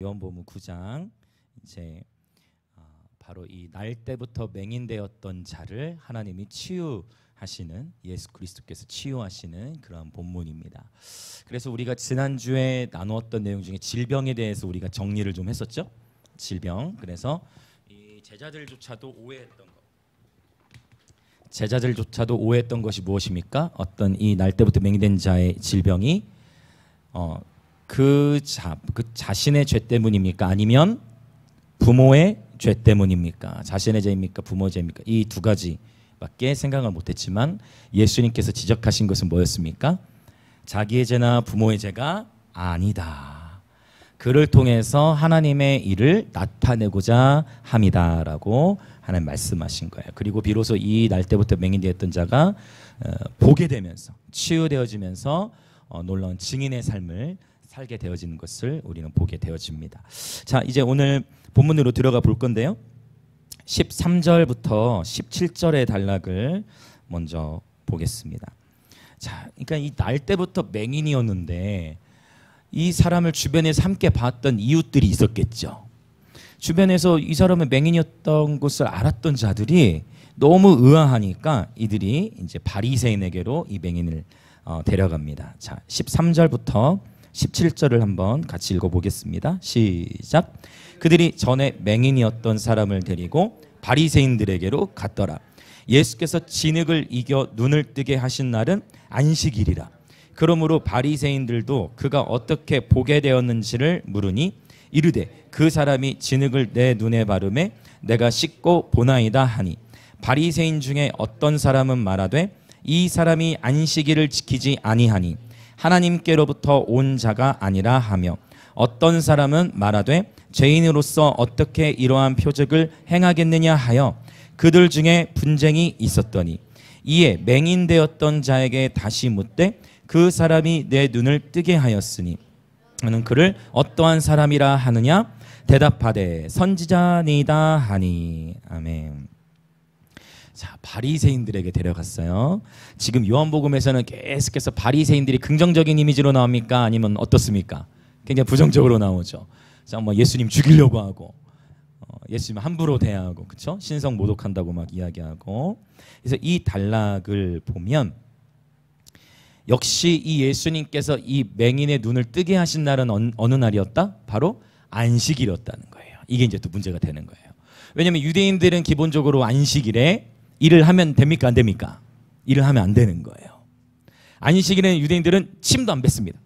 요한복음 9장 이제 바로 이 날 때부터 맹인되었던 자를 하나님이 치유하시는, 예수 그리스도께서 치유하시는 그런 본문입니다. 그래서 우리가 지난주에 나누었던 내용 중에 질병에 대해서 우리가 정리를 좀 했었죠. 질병. 그래서 이 제자들조차도 오해했던 것이 무엇입니까? 어떤 이 날 때부터 맹인된 자의 질병이 그 자신의 죄 때문입니까? 아니면 부모의 죄 때문입니까? 자신의 죄입니까? 부모의 죄입니까? 이 두 가지밖에 생각을 못했지만 예수님께서 지적하신 것은 뭐였습니까? 자기의 죄나 부모의 죄가 아니다. 그를 통해서 하나님의 일을 나타내고자 함이다라고 하나님 말씀하신 거예요. 그리고 비로소 이 날 때부터 맹인되었던 자가 보게 되면서 치유되어지면서 놀라운 증인의 삶을 살게 되어지는 것을 우리는 보게 되어집니다. 자, 이제 오늘 본문으로 들어가 볼 건데요. 13절부터 17절의 단락을 먼저 보겠습니다. 자, 그러니까 이 날 때부터 맹인이었는데 이 사람을 주변에서 함께 봤던 이웃들이 있었겠죠. 주변에서 이 사람은 맹인이었던 것을 알았던 자들이 너무 의아하니까 이들이 이제 바리새인에게로 이 맹인을 데려갑니다. 자, 13절부터 17절을 한번 같이 읽어보겠습니다. 시작. 그들이 전에 맹인이었던 사람을 데리고 바리새인들에게로 갔더라. 예수께서 진흙을 이겨 눈을 뜨게 하신 날은 안식일이라. 그러므로 바리새인들도 그가 어떻게 보게 되었는지를 물으니 이르되 그 사람이 진흙을 내 눈에 바르매 내가 씻고 보나이다 하니, 바리새인 중에 어떤 사람은 말하되 이 사람이 안식일을 지키지 아니하니 하나님께로부터 온 자가 아니라 하며, 어떤 사람은 말하되 죄인으로서 어떻게 이러한 표적을 행하겠느냐 하여 그들 중에 분쟁이 있었더니, 이에 맹인되었던 자에게 다시 묻되 그 사람이 내 눈을 뜨게 하였으니 너는 그를 어떠한 사람이라 하느냐? 대답하되 선지자니이다 하니. 아멘. 자, 바리새인들에게 데려갔어요. 지금 요한복음에서는 계속해서 바리새인들이 긍정적인 이미지로 나옵니까? 아니면 어떻습니까? 굉장히 부정적으로 나오죠. 자, 뭐 예수님 죽이려고 하고, 예수님 함부로 대하고, 그렇죠? 신성 모독한다고 막 이야기하고. 그래서 이 단락을 보면 역시 이 예수님께서 이 맹인의 눈을 뜨게 하신 날은 어느 날이었다? 바로 안식일이었다는 거예요. 이게 이제 또 문제가 되는 거예요. 왜냐하면 유대인들은 기본적으로 안식일에 일을 하면 됩니까? 안 됩니까? 일을 하면 안 되는 거예요. 안식일에는 유대인들은 침도 안 뱉습니다.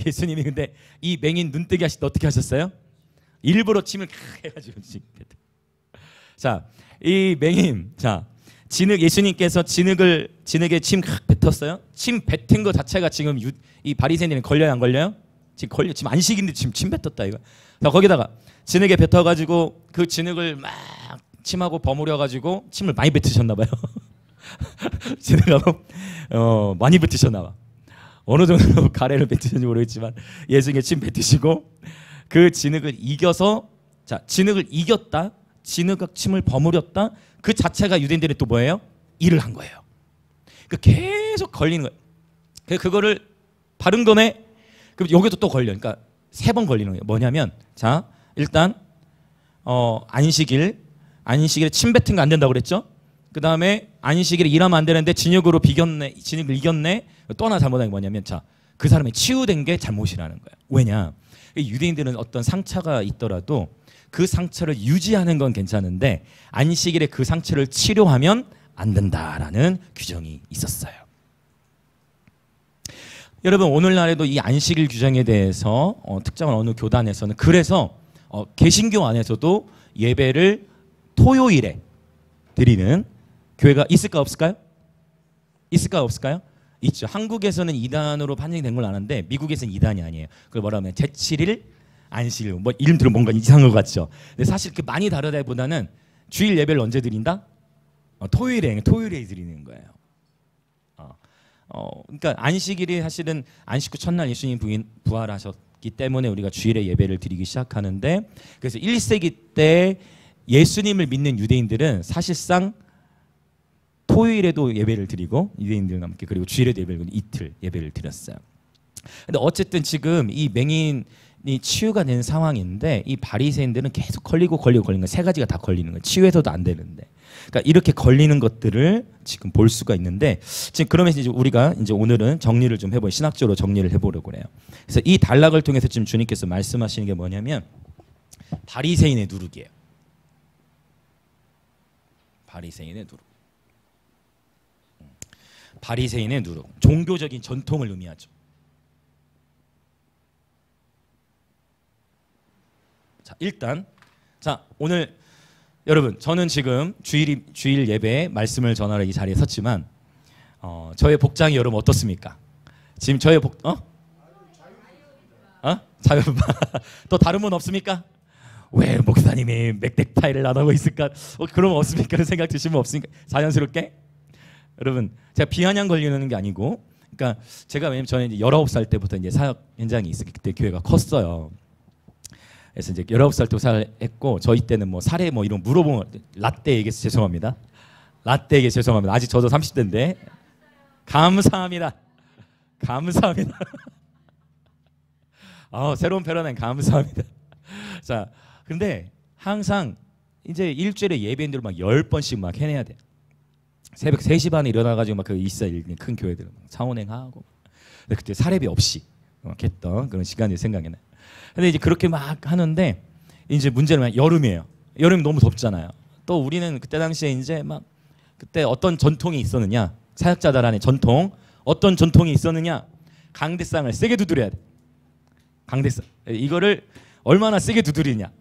예수님이 근데 이 맹인 눈뜨게 하실 때 어떻게 하셨어요? 일부러 침을 해가지고 자, 이 맹인, 자, 진흙, 예수님께서 진흙에 침 뱉었어요. 침 뱉은 거 자체가 지금 이 바리새인들은 걸려요, 안 걸려요? 지금 안식인데 지금 침 뱉었다 이거. 자, 거기다가 진흙에 뱉어가지고 그 진흙을 막 침하고 버무려가지고 침을 많이 뱉으셨나봐요. 진흙하고 많이 뱉으셨나봐. 어느 정도 가래를 뱉으셨는지 모르겠지만 예수님께 침 뱉으시고 그 진흙을 이겨서, 자, 진흙을 이겼다, 진흙과 침을 버무렸다, 그 자체가 유대인들이 또 뭐예요? 일을 한 거예요. 그 계속 걸리는 거예요. 그거를 바른 거네. 그럼 여기도 또 걸려. 그러니까 3번 걸리는 거예요. 뭐냐면, 자, 일단 안식일에 침 뱉은 거 안 된다고 그랬죠? 그 다음에 안식일에 일하면 안 되는데 진흙을 이겼네. 또 하나 잘못한 게 뭐냐면, 자, 그 사람이 치유된 게 잘못이라는 거예요. 왜냐? 유대인들은 어떤 상처가 있더라도 그 상처를 유지하는 건 괜찮은데 안식일에 그 상처를 치료하면 안 된다라는 규정이 있었어요. 여러분, 오늘날에도 이 안식일 규정에 대해서 특정한 어느 교단에서는, 그래서 개신교 안에서도 예배를 토요일에 드리는 교회가 있을까 없을까요? 있을까 없을까요? 있죠. 한국에서는 2단으로 판정이 된 걸 아는데 미국에서는 2단이 아니에요. 그걸 뭐라 하면 제7일 안식일, 뭐 이름 들으면 뭔가 이상한 것 같죠. 근데 사실 그 많이 다르다기보다는 주일 예배를 언제 드린다? 토요일에 드리는 거예요. 그러니까 안식일이 사실은 안식 후 첫날 예수님 부활하셨기 때문에 우리가 주일에 예배를 드리기 시작하는데, 그래서 1세기 때 예수님을 믿는 유대인들은 사실상 토요일에도 예배를 드리고, 유대인들과 함께, 그리고 주일에도 예배를, 이틀 예배를 드렸어요. 근데 어쨌든 지금 이 맹인 치유가 된 상황인데 이 바리새인들은 계속 걸리는 거예요. 세 가지가 다 걸리는 거예요. 치유해서도 안 되는데. 그러니까 이렇게 걸리는 것들을 지금 볼 수가 있는데 지금 그러면서 이제 우리가 이제 오늘은 정리를 좀 해보고 신학적으로 정리를 해보려고 그래요. 그래서 이 단락을 통해서 지금 주님께서 말씀하시는 게 뭐냐면 바리새인의 누룩이에요. 바리새인의 누룩. 바리새인의 누룩. 종교적인 전통을 의미하죠. 자, 일단 자, 오늘 여러분 저는 지금 주일 예배에 말씀을 전하러 이 자리에 섰지만 저의 복장이 여러분 어떻습니까? 지금 저의 자유바 또 다른 분 없습니까? 왜 목사님이 맥넥타이를 안 하고 있을까? 그러면 없습니까? 그런 생각 드시면 없습니까? 자연스럽게 여러분 제가 비아냥 걸리는 게 아니고 그러니까 제가 왜냐면 저는 이제 19살 때부터 이제 사역 현장이 있었기 그때 교회가 컸어요. 그래서 이제 19살 때 사역했고 저희 때는 뭐 사례 뭐 이런 물어보면 라떼 얘기해서 죄송합니다. 라떼 얘기해서 죄송합니다. 아직 저도 30대인데 감사합니다. 감사합니다. 새로운 패러다임 감사합니다. 자, 근데 항상 이제 일주일에 예배인들 막 10번씩 막 해내야 돼. 새벽 3시 반에 일어나가지고 막 그 큰 교회들 차원행하고. 근데 그때 사례비 없이 막 했던 그런 시간이 생각이 나요. 근데 이제 그렇게 막 하는데 이제 문제는 여름이에요. 여름이 너무 덥잖아요. 또 우리는 그때 당시에 이제 막 그때 어떤 전통이 있었느냐? 사역자들 안에 전통 어떤 전통이 있었느냐? 강대상을 세게 두드려야 돼. 강대상 이거를 얼마나 세게 두드리냐?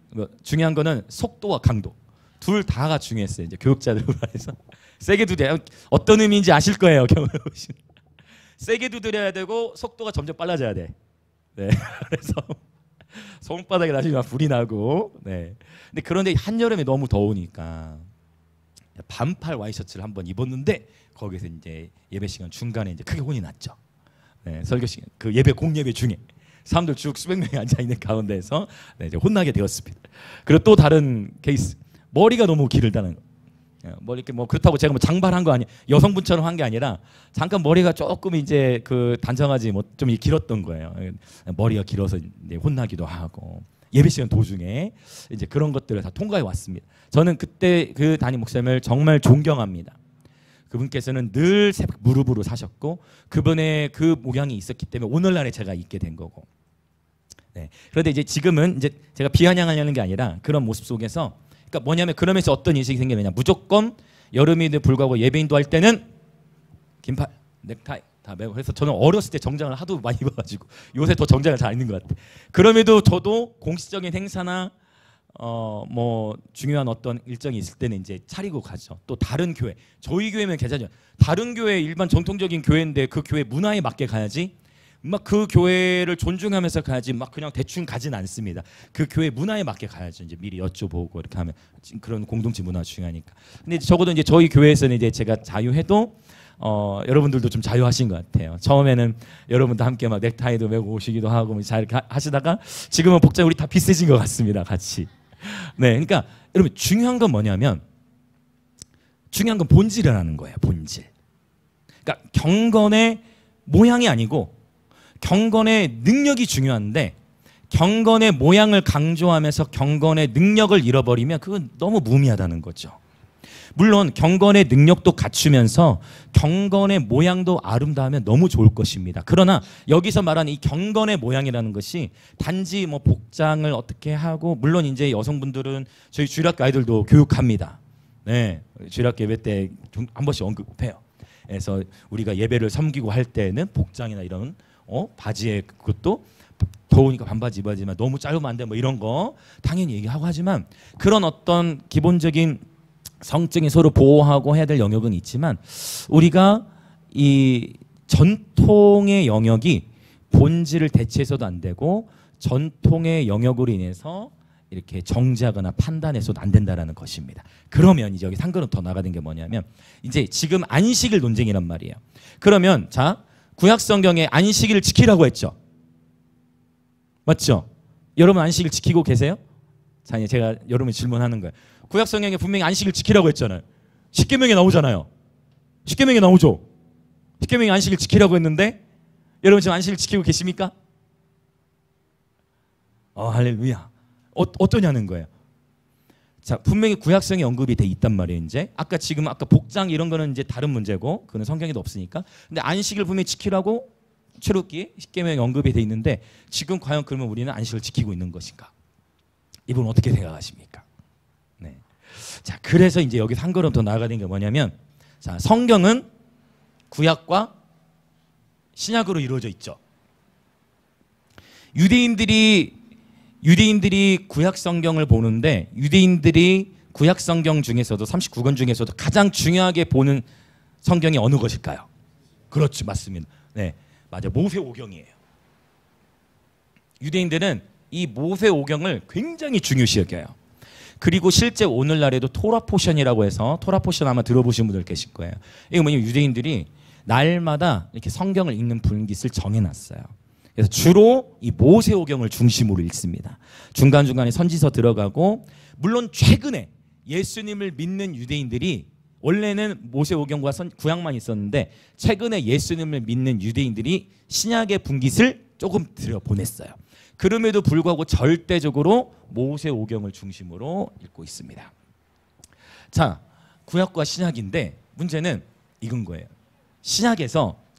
중요한 거는 속도와 강도 둘 다가 중요했어요. 이제 교육자들 말해서 세게 두드려 어떤 의미인지 아실 거예요. 경험해 보시면 세게 두드려야 되고 속도가 점점 빨라져야 돼. 네, 그래서 손바닥에 나중에 막 불이 나고. 네. 근데 그런데 한여름에 너무 더우니까 반팔 와이셔츠를 한번 입었는데 거기서 이제 예배 시간 중간에 이제 크게 혼이 났죠. 네, 설교 시간 그 예배 공예배 중에 사람들 쭉 수백 명이 앉아 있는 가운데서 네, 이제 혼나게 되었습니다. 그리고 또 다른 케이스 머리가 너무 길다는 거. 뭐 이렇게 뭐 그렇다고 제가 뭐 장발한 거 아니 여성분처럼 한 게 아니라 잠깐 머리가 조금 이제 그 단정하지 뭐 좀 길었던 거예요. 머리가 길어서 이제 혼나기도 하고 예배 시간 도중에 이제 그런 것들을 다 통과해 왔습니다. 저는 그때 그 담임 목사님을 정말 존경합니다. 그분께서는 늘 새벽 무릎으로 사셨고 그분의 그 모양이 있었기 때문에 오늘날에 제가 있게 된 거고. 네. 그런데 이제 지금은 이제 제가 비아냥하려는 게 아니라 그런 모습 속에서 그러니까 뭐냐면 그러면서 어떤 인식이 생기느냐 무조건 여름에도 불구하고 예배인도 할 때는 긴팔 넥타이 다 매고 그래서 저는 어렸을 때 정장을 하도 많이 입어가지고 요새 더 정장을 잘 입는 것 같아요. 그럼에도 저도 공식적인 행사나 뭐 중요한 어떤 일정이 있을 때는 이제 차리고 가죠. 또 다른 교회 저희 교회면 괜찮죠. 다른 교회 일반 전통적인 교회인데 그 교회 문화에 맞게 가야지 막 그 교회를 존중하면서 가야지 막 그냥 대충 가진 않습니다. 그 교회 문화에 맞게 가야죠. 이제 미리 여쭤보고 이렇게 하면 그런 공동체 문화가 중요하니까. 근데 적어도 이제 저희 교회에서는 이제 제가 자유해도 여러분들도 좀 자유하신 것 같아요. 처음에는 여러분도 함께 막 넥타이도 메고 오시기도 하고 잘 하시다가 지금은 복장 우리 다 비슷해진 것 같습니다. 같이. 네, 그러니까 여러분 중요한 건 뭐냐면 중요한 건 본질이라는 거예요. 본질. 그러니까 경건의 모양이 아니고 경건의 능력이 중요한데 경건의 모양을 강조하면서 경건의 능력을 잃어버리면 그건 너무 무의미하다는 거죠. 물론 경건의 능력도 갖추면서 경건의 모양도 아름다우면 너무 좋을 것입니다. 그러나 여기서 말하는 이 경건의 모양이라는 것이 단지 뭐 복장을 어떻게 하고 물론 이제 여성분들은 저희 주일학교 아이들도 교육합니다. 네, 주일학교 예배 때 한 번씩 언급해요. 그래서 우리가 예배를 섬기고 할 때는 복장이나 이런 바지에 그것도 더우니까 반바지 입어야지만 너무 짧으면 안 돼 뭐 이런 거 당연히 얘기하고 하지만 그런 어떤 기본적인 성적인 서로 보호하고 해야 될 영역은 있지만 우리가 이 전통의 영역이 본질을 대체해서도 안 되고 전통의 영역으로 인해서 이렇게 정지하거나 판단해서도 안 된다라는 것입니다. 그러면 이제 여기 상관은 더 나가는 게 뭐냐면 이제 지금 안식일 논쟁이란 말이에요. 그러면 자 구약 성경에 안식일을 지키라고 했죠. 맞죠? 여러분 안식일 지키고 계세요? 자 이제 제가 여러분 질문하는 거예요. 구약 성경에 분명히 안식일 지키라고 했잖아요. 십계명에 나오잖아요. 십계명에 나오죠. 십계명에 안식일 지키라고 했는데 여러분 지금 안식일 지키고 계십니까? 할렐루야. 어떠냐는 거예요. 자, 분명히 구약성이 언급이 돼 있단 말이에요. 이제 아까 복장 이런 거는 이제 다른 문제고, 그는 성경에도 없으니까. 근데 안식일 분명히 지키라고 출애굽기 10계명에 언급이 돼 있는데, 지금 과연 그러면 우리는 안식을 지키고 있는 것인가? 이분 어떻게 생각하십니까? 네. 자, 그래서 이제 여기서 한 걸음 더 나아가는 게 뭐냐면, 자, 성경은 구약과 신약으로 이루어져 있죠. 유대인들이 구약 성경을 보는데, 유대인들이 구약 성경 중에서도 39권 중에서도 가장 중요하게 보는 성경이 어느 것일까요? 그렇죠, 맞습니다. 네, 맞아, 모세오경이에요. 유대인들은 이 모세오경을 굉장히 중요시 여겨요. 그리고 실제 오늘날에도 토라 포션이라고 해서, 토라 포션 아마 들어보신 분들 계실 거예요. 이거 뭐냐면 유대인들이 날마다 이렇게 성경을 읽는 분깃을 정해놨어요. 그래서 주로 이 모세오경을 중심으로 읽습니다. 중간중간에 선지서 들어가고, 물론 최근에 예수님을 믿는 유대인들이, 원래는 모세오경과 구약만 있었는데 최근에 예수님을 믿는 유대인들이 신약의 분깃을 조금 들여보냈어요. 그럼에도 불구하고 절대적으로 모세오경을 중심으로 읽고 있습니다. 자, 구약과 신약인데 문제는 이건 거예요.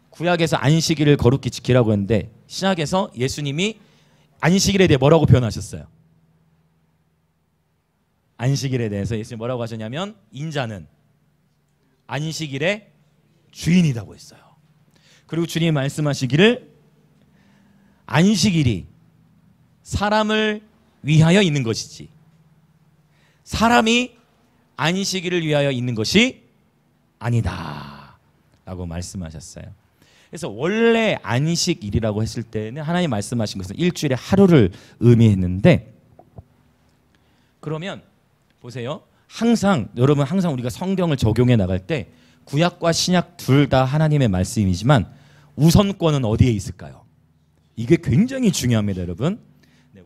구약에서 안식일을 거룩히 지키라고 했는데, 신약에서 예수님이 안식일에 대해 뭐라고 표현하셨어요? 안식일에 대해서 예수님이 뭐라고 하셨냐면, 인자는 안식일의 주인이라고 했어요. 그리고 주님이 말씀하시기를, 안식일이 사람을 위하여 있는 것이지 사람이 안식일을 위하여 있는 것이 아니다 라고 말씀하셨어요. 그래서 원래 안식일이라고 했을 때는 하나님 말씀하신 것은 일주일에 하루를 의미했는데, 그러면 보세요. 여러분 항상 우리가 성경을 적용해 나갈 때 구약과 신약 둘 다 하나님의 말씀이지만 우선권은 어디에 있을까요? 이게 굉장히 중요합니다, 여러분. 네,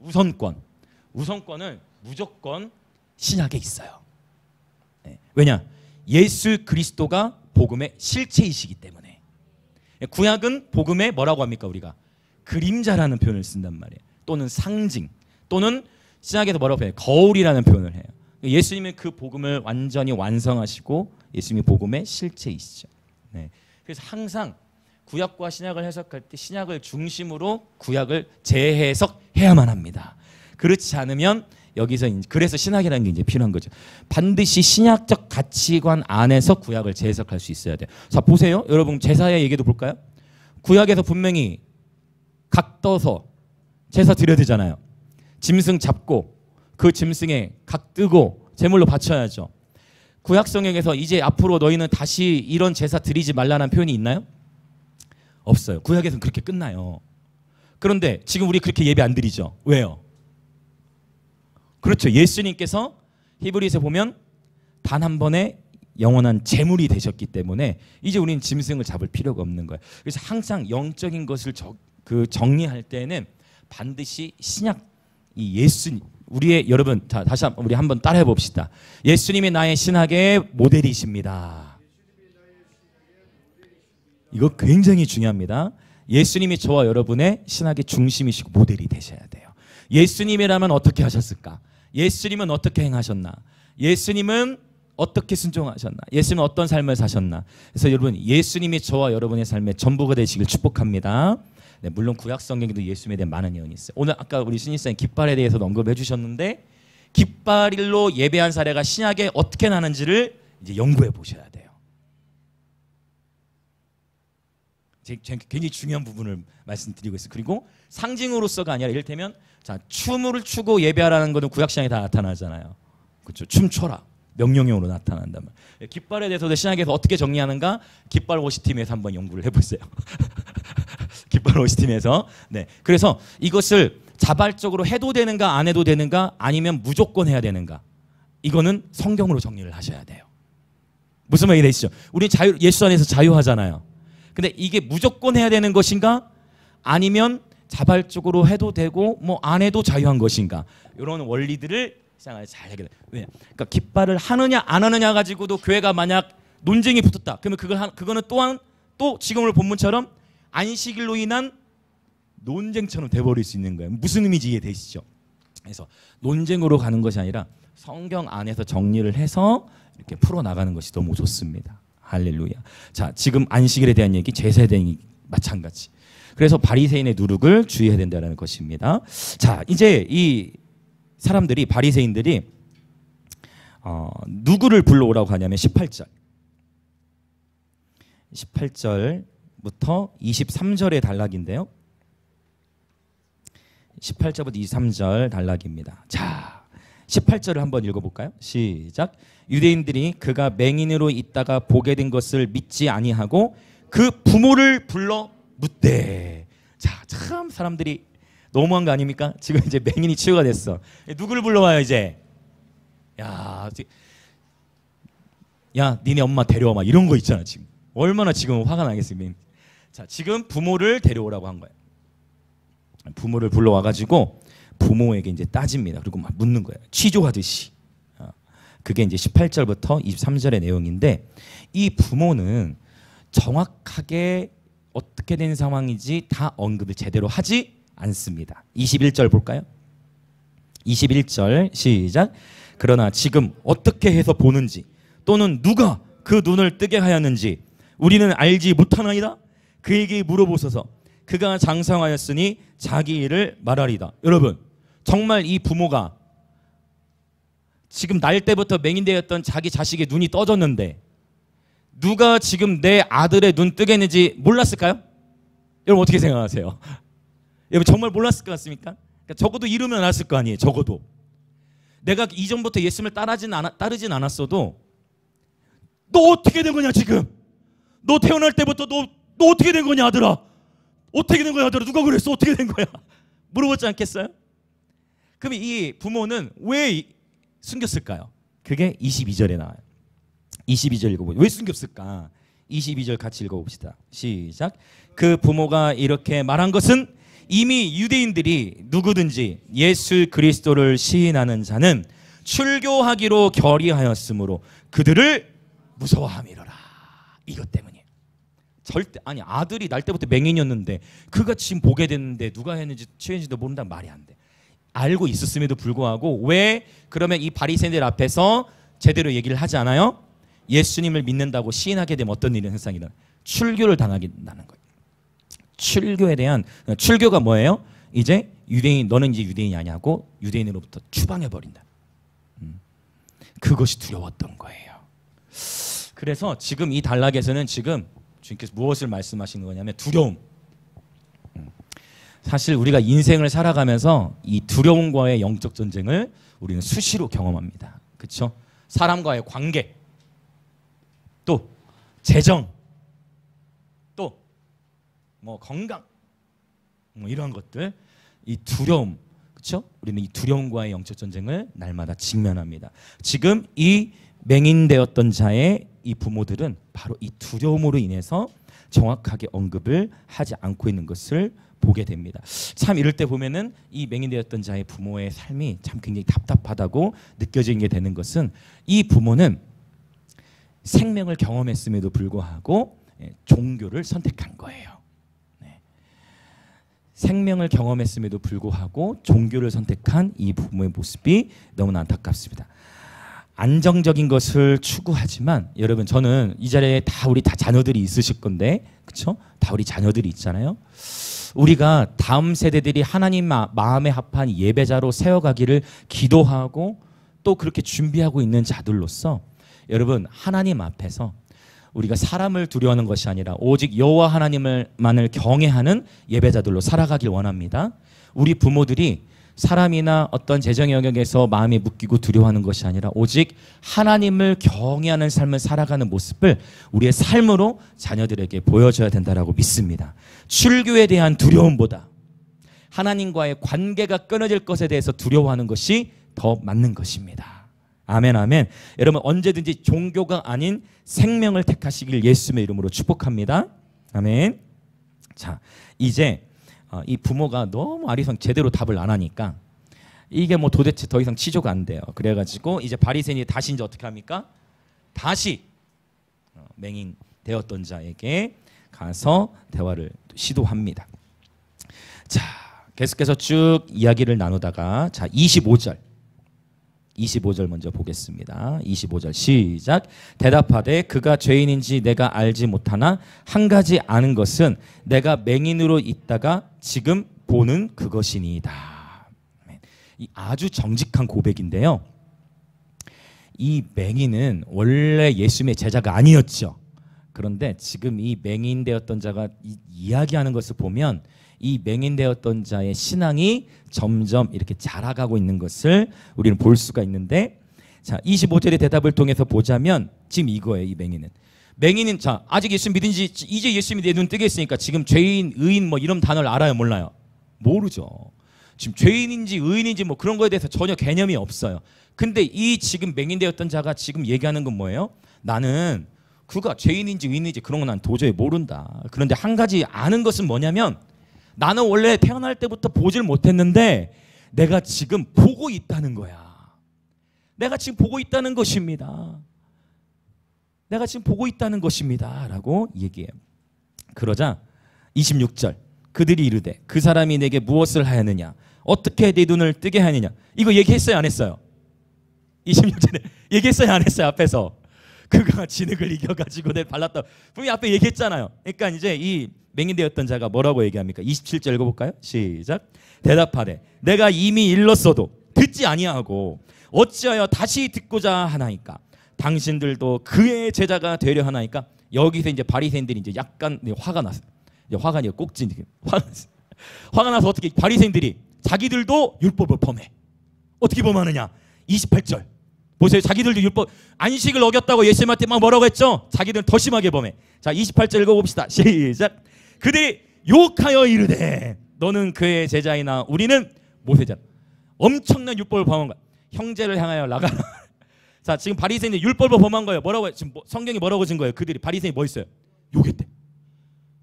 우선권은 무조건 신약에 있어요. 네, 왜냐? 예수 그리스도가 복음의 실체이시기 때문에. 구약은 복음의 뭐라고 합니까? 우리가 그림자라는 표현을 쓴단 말이에요. 또는 상징, 또는 신약에서 뭐라고 해요? 거울이라는 표현을 해요. 예수님은 그 복음을 완전히 완성하시고 예수님이 복음의 실체이시죠. 네. 그래서 항상 구약과 신약을 해석할 때 신약을 중심으로 구약을 재해석해야만 합니다. 그렇지 않으면 그래서 신학이라는 게 이제 필요한 거죠. 반드시 신약적 가치관 안에서 구약을 재해석할 수 있어야 돼요. 자, 보세요. 여러분 제사의 얘기도 볼까요? 구약에서 분명히 각 떠서 제사 드려야 되잖아요. 짐승 잡고 그 짐승에 각 뜨고 제물로 바쳐야죠. 구약 성경에서 이제 앞으로 너희는 다시 이런 제사 드리지 말라는 표현이 있나요? 없어요. 구약에서는 그렇게 끝나요. 그런데 지금 우리 그렇게 예배 안 드리죠. 왜요? 그렇죠. 예수님께서 히브리서에 보면 단 한 번의 영원한 제물이 되셨기 때문에 이제 우리는 짐승을 잡을 필요가 없는 거예요. 그래서 항상 영적인 것을 정리할 때는 반드시 신약, 여러분 다시 우리 한번 따라해 봅시다. 예수님이 나의 신학의 모델이십니다. 이거 굉장히 중요합니다. 예수님이 저와 여러분의 신학의 중심이시고 모델이 되셔야 돼요. 예수님이라면 어떻게 하셨을까? 예수님은 어떻게 행하셨나? 예수님은 어떻게 순종하셨나? 예수님은 어떤 삶을 사셨나? 그래서 여러분 예수님이 저와 여러분의 삶의 전부가 되시길 축복합니다. 네, 물론 구약 성경에도 예수님에 대한 많은 예언이 있어요. 오늘 아까 우리 신입사님 깃발에 대해서도 언급해 주셨는데, 깃발로 예배한 사례가 신약에 어떻게 나는지를 이제 연구해 보셔야 돼요. 굉장히 중요한 부분을 말씀드리고 있어요. 그리고 상징으로서가 아니라 이를테면 춤을 추고 예배하라는 것은 구약 신약에 다 나타나잖아요. 그렇죠? 춤춰라. 명령형으로 나타난단 말이에요. 깃발에 대해서도 신약에서 어떻게 정리하는가? 깃발 워시팀에서 한번 연구를 해보세요. 깃발 워시팀에서. 네. 그래서 이것을 자발적으로 해도 되는가 안 해도 되는가, 아니면 무조건 해야 되는가, 이거는 성경으로 정리를 하셔야 돼요. 무슨 말이 되시죠? 우리 예수 안에서 자유하잖아요. 근데 이게 무조건 해야 되는 것인가, 아니면 자발적으로 해도 되고 안 해도 자유한 것인가, 이런 원리들을 생각을 잘 하게 돼요. 왜? 그러니까 깃발을 하느냐 안 하느냐 가지고도 교회가 만약 논쟁이 붙었다. 그러면 그거는 또한 또 지금 오늘 본문처럼 안식일로 인한 논쟁처럼 돼버릴 수 있는 거예요. 무슨 의미인지 이해되시죠? 그래서 논쟁으로 가는 것이 아니라 성경 안에서 정리를 해서 이렇게 풀어 나가는 것이 너무 좋습니다. 할렐루야. 자, 지금 안식일에 대한 얘기, 제사에 대한 얘기 마찬가지. 그래서 바리새인의 누룩을 주의해야 된다는 것입니다. 자, 이제 이 사람들이, 바리새인들이 누구를 불러오라고 하냐면 18절부터 23절의 단락인데요. 18절부터 23절 단락입니다. 자, 18절을 한번 읽어볼까요? 시작. 유대인들이 그가 맹인으로 있다가 보게 된 것을 믿지 아니하고 그 부모를 불러 묻되. 자, 참 사람들이 너무한 거 아닙니까? 지금 이제 맹인이 치유가 됐어. 누구를 불러와요 이제? 야, 니네 엄마 데려와, 이런 거 있잖아. 지금 얼마나 지금 화가 나겠습니까? 자, 지금 부모를 데려오라고 한 거예요. 부모를 불러와가지고 부모에게 이제 따집니다. 그리고 막 묻는 거예요. 취조하듯이. 그게 이제 18절부터 23절의 내용인데, 이 부모는 정확하게 어떻게 된 상황인지 다 언급을 제대로 하지 않습니다. 21절 볼까요? 21절 시작. 그러나 지금 어떻게 해서 보는지 또는 누가 그 눈을 뜨게 하였는지 우리는 알지 못하나이다. 그에게 물어보소서. 그가 장성하였으니 자기 일을 말하리다. 여러분, 정말 이 부모가 지금 날 때부터 맹인되었던 자기 자식의 눈이 떠졌는데 누가 지금 내 아들의 눈 뜨게 했는지 몰랐을까요? 여러분 어떻게 생각하세요? 여러분 정말 몰랐을 것 같습니까? 그러니까 적어도 이루면 알았을 거 아니에요. 적어도 내가 이전부터 예수님을 따르진 않았어도 너 어떻게 된 거냐 지금? 너 태어날 때부터 너 어떻게 된 거냐 아들아? 어떻게 된 거야 아들아? 누가 그랬어? 어떻게 된 거야? 물어보지 않겠어요? 그럼 이 부모는 왜 숨겼을까요? 그게 22절에 나와요. 22절 읽어보죠. 왜 숨겼을까? 22절 같이 읽어봅시다. 시작. 그 부모가 이렇게 말한 것은 이미 유대인들이 누구든지 예수 그리스도를 시인하는 자는 출교하기로 결의하였으므로 그들을 무서워함이로라. 이것 때문이에요. 절대 아니, 아들이 날 때부터 맹인이었는데 그가 지금 보게 됐는데 누가 했는지 치유했는지도 모른다는 말이 안 돼. 알고 있었음에도 불구하고 왜 그러면 이 바리새인들 앞에서 제대로 얘기를 하지 않아요? 예수님을 믿는다고 시인하게 되면 어떤 일이 현상이 일어나요? 출교를 당하게 된다는 거예요. 출교에 대한, 출교가 뭐예요? 이제 유대인, 너는 이제 유대인이 아니고 유대인으로부터 추방해 버린다. 그것이 두려웠던 거예요. 그래서 지금 이 단락에서는 지금 주님께서 무엇을 말씀하시는 거냐면 두려움. 사실 우리가 인생을 살아가면서 이 두려움과의 영적 전쟁을 우리는 수시로 경험합니다. 그렇죠? 사람과의 관계, 또 재정, 또 뭐 건강, 뭐 이런 것들, 이 두려움, 그렇죠? 우리는 이 두려움과의 영적 전쟁을 날마다 직면합니다. 지금 이 맹인되었던 자의 이 부모들은 바로 이 두려움으로 인해서 정확하게 언급을 하지 않고 있는 것을 보게 됩니다. 참 이럴 때 보면은 이 맹인되었던 자의 부모의 삶이 참 굉장히 답답하다고 느껴지게 되는 것은 이 부모는 생명을 경험했음에도 불구하고 종교를 선택한 거예요. 생명을 경험했음에도 불구하고 종교를 선택한 이 부모의 모습이 너무나 안타깝습니다. 안정적인 것을 추구하지만 여러분, 저는 이 자리에 우리 다 자녀들이 있으실 건데, 그렇죠? 다 우리 자녀들이 있잖아요. 우리가 다음 세대들이 하나님 마음에 합한 예배자로 세워가기를 기도하고 또 그렇게 준비하고 있는 자들로서 여러분, 하나님 앞에서 우리가 사람을 두려워하는 것이 아니라 오직 여호와 하나님만을 경외하는 예배자들로 살아가길 원합니다. 우리 부모들이 사람이나 어떤 재정 영역에서 마음이 묶이고 두려워하는 것이 아니라 오직 하나님을 경외하는 삶을 살아가는 모습을 우리의 삶으로 자녀들에게 보여줘야 된다고 믿습니다. 출교에 대한 두려움보다 하나님과의 관계가 끊어질 것에 대해서 두려워하는 것이 더 맞는 것입니다. 아멘, 아멘. 여러분, 언제든지 종교가 아닌 생명을 택하시길 예수님의 이름으로 축복합니다. 아멘. 자, 이제 이 부모가 너무 제대로 답을 안 하니까 이게 뭐 도대체 더 이상 치조가 안 돼요. 그래가지고 이제 바리새인이 다시 이제 어떻게 합니까? 다시 맹인 되었던 자에게 가서 대화를 시도합니다. 자, 계속해서 쭉 이야기를 나누다가 자 25절 먼저 보겠습니다. 25절 시작. 대답하되 그가 죄인인지 내가 알지 못하나 한 가지 아는 것은 내가 맹인으로 있다가 지금 보는 그것이니이다. 이 아주 정직한 고백인데요. 이 맹인은 원래 예수님의 제자가 아니었죠. 그런데 지금 이 맹인 되었던 자가 이야기하는 것을 보면 이 맹인 되었던 자의 신앙이 점점 이렇게 자라가고 있는 것을 우리는 볼 수가 있는데, 자 25절의 대답을 통해서 보자면 지금 이거예요. 이 맹인은 자 아직 예수 믿은 지 이제 예수님이 내 눈 뜨게 했으니까 지금 죄인, 의인 뭐 이런 단어를 알아요, 몰라요? 모르죠. 지금 죄인인지 의인인지 뭐 그런 거에 대해서 전혀 개념이 없어요. 근데 이 지금 맹인 되었던 자가 지금 얘기하는 건 뭐예요? 나는 그가 죄인인지 의인인지 그런 건 난 도저히 모른다. 그런데 한 가지 아는 것은 뭐냐면 나는 원래 태어날 때부터 보질 못했는데 내가 지금 보고 있다는 거야. 내가 지금 보고 있다는 것입니다. 내가 지금 보고 있다는 것입니다. 라고 얘기해요. 그러자 26절 그들이 이르되 그 사람이 내게 무엇을 하였느냐? 어떻게 네 눈을 뜨게 하느냐? 이거 얘기했어요, 안 했어요? 26절에 얘기했어요, 안 했어요? 앞에서 그가 진흙을 이겨가지고 내 발랐다. 분명히 앞에 얘기했잖아요. 그러니까 이제 이 맹인 되었던 자가 뭐라고 얘기합니까? 27절 읽어볼까요? 시작. 대답하되 내가 이미 일렀어도 듣지 아니하고 어찌하여 다시 듣고자 하나이까? 당신들도 그의 제자가 되려 하나이까? 여기서 이제 바리새인들이 이제 약간 화가 났어요. 이제 화가 아니라 꼭지 화가 나서 어떻게 바리새인들이 자기들도 율법을 범해. 어떻게 범하느냐? 28절 보세요. 자기들도 율법 안식을 어겼다고 예수님한테 막 뭐라고 했죠? 자기들은 더 심하게 범해. 자 28절 읽어봅시다. 시작. 그들이 욕하여 이르되 너는 그의 제자이나 우리는 모세자. 엄청난 율법을 범한 거야. 형제를 향하여 나가라. 자 지금 바리새인이 율법을 범한 거예요. 뭐라고 지금 성경이 뭐라고 진 거예요? 그들이 바리새인이 뭐 했어요? 욕했대.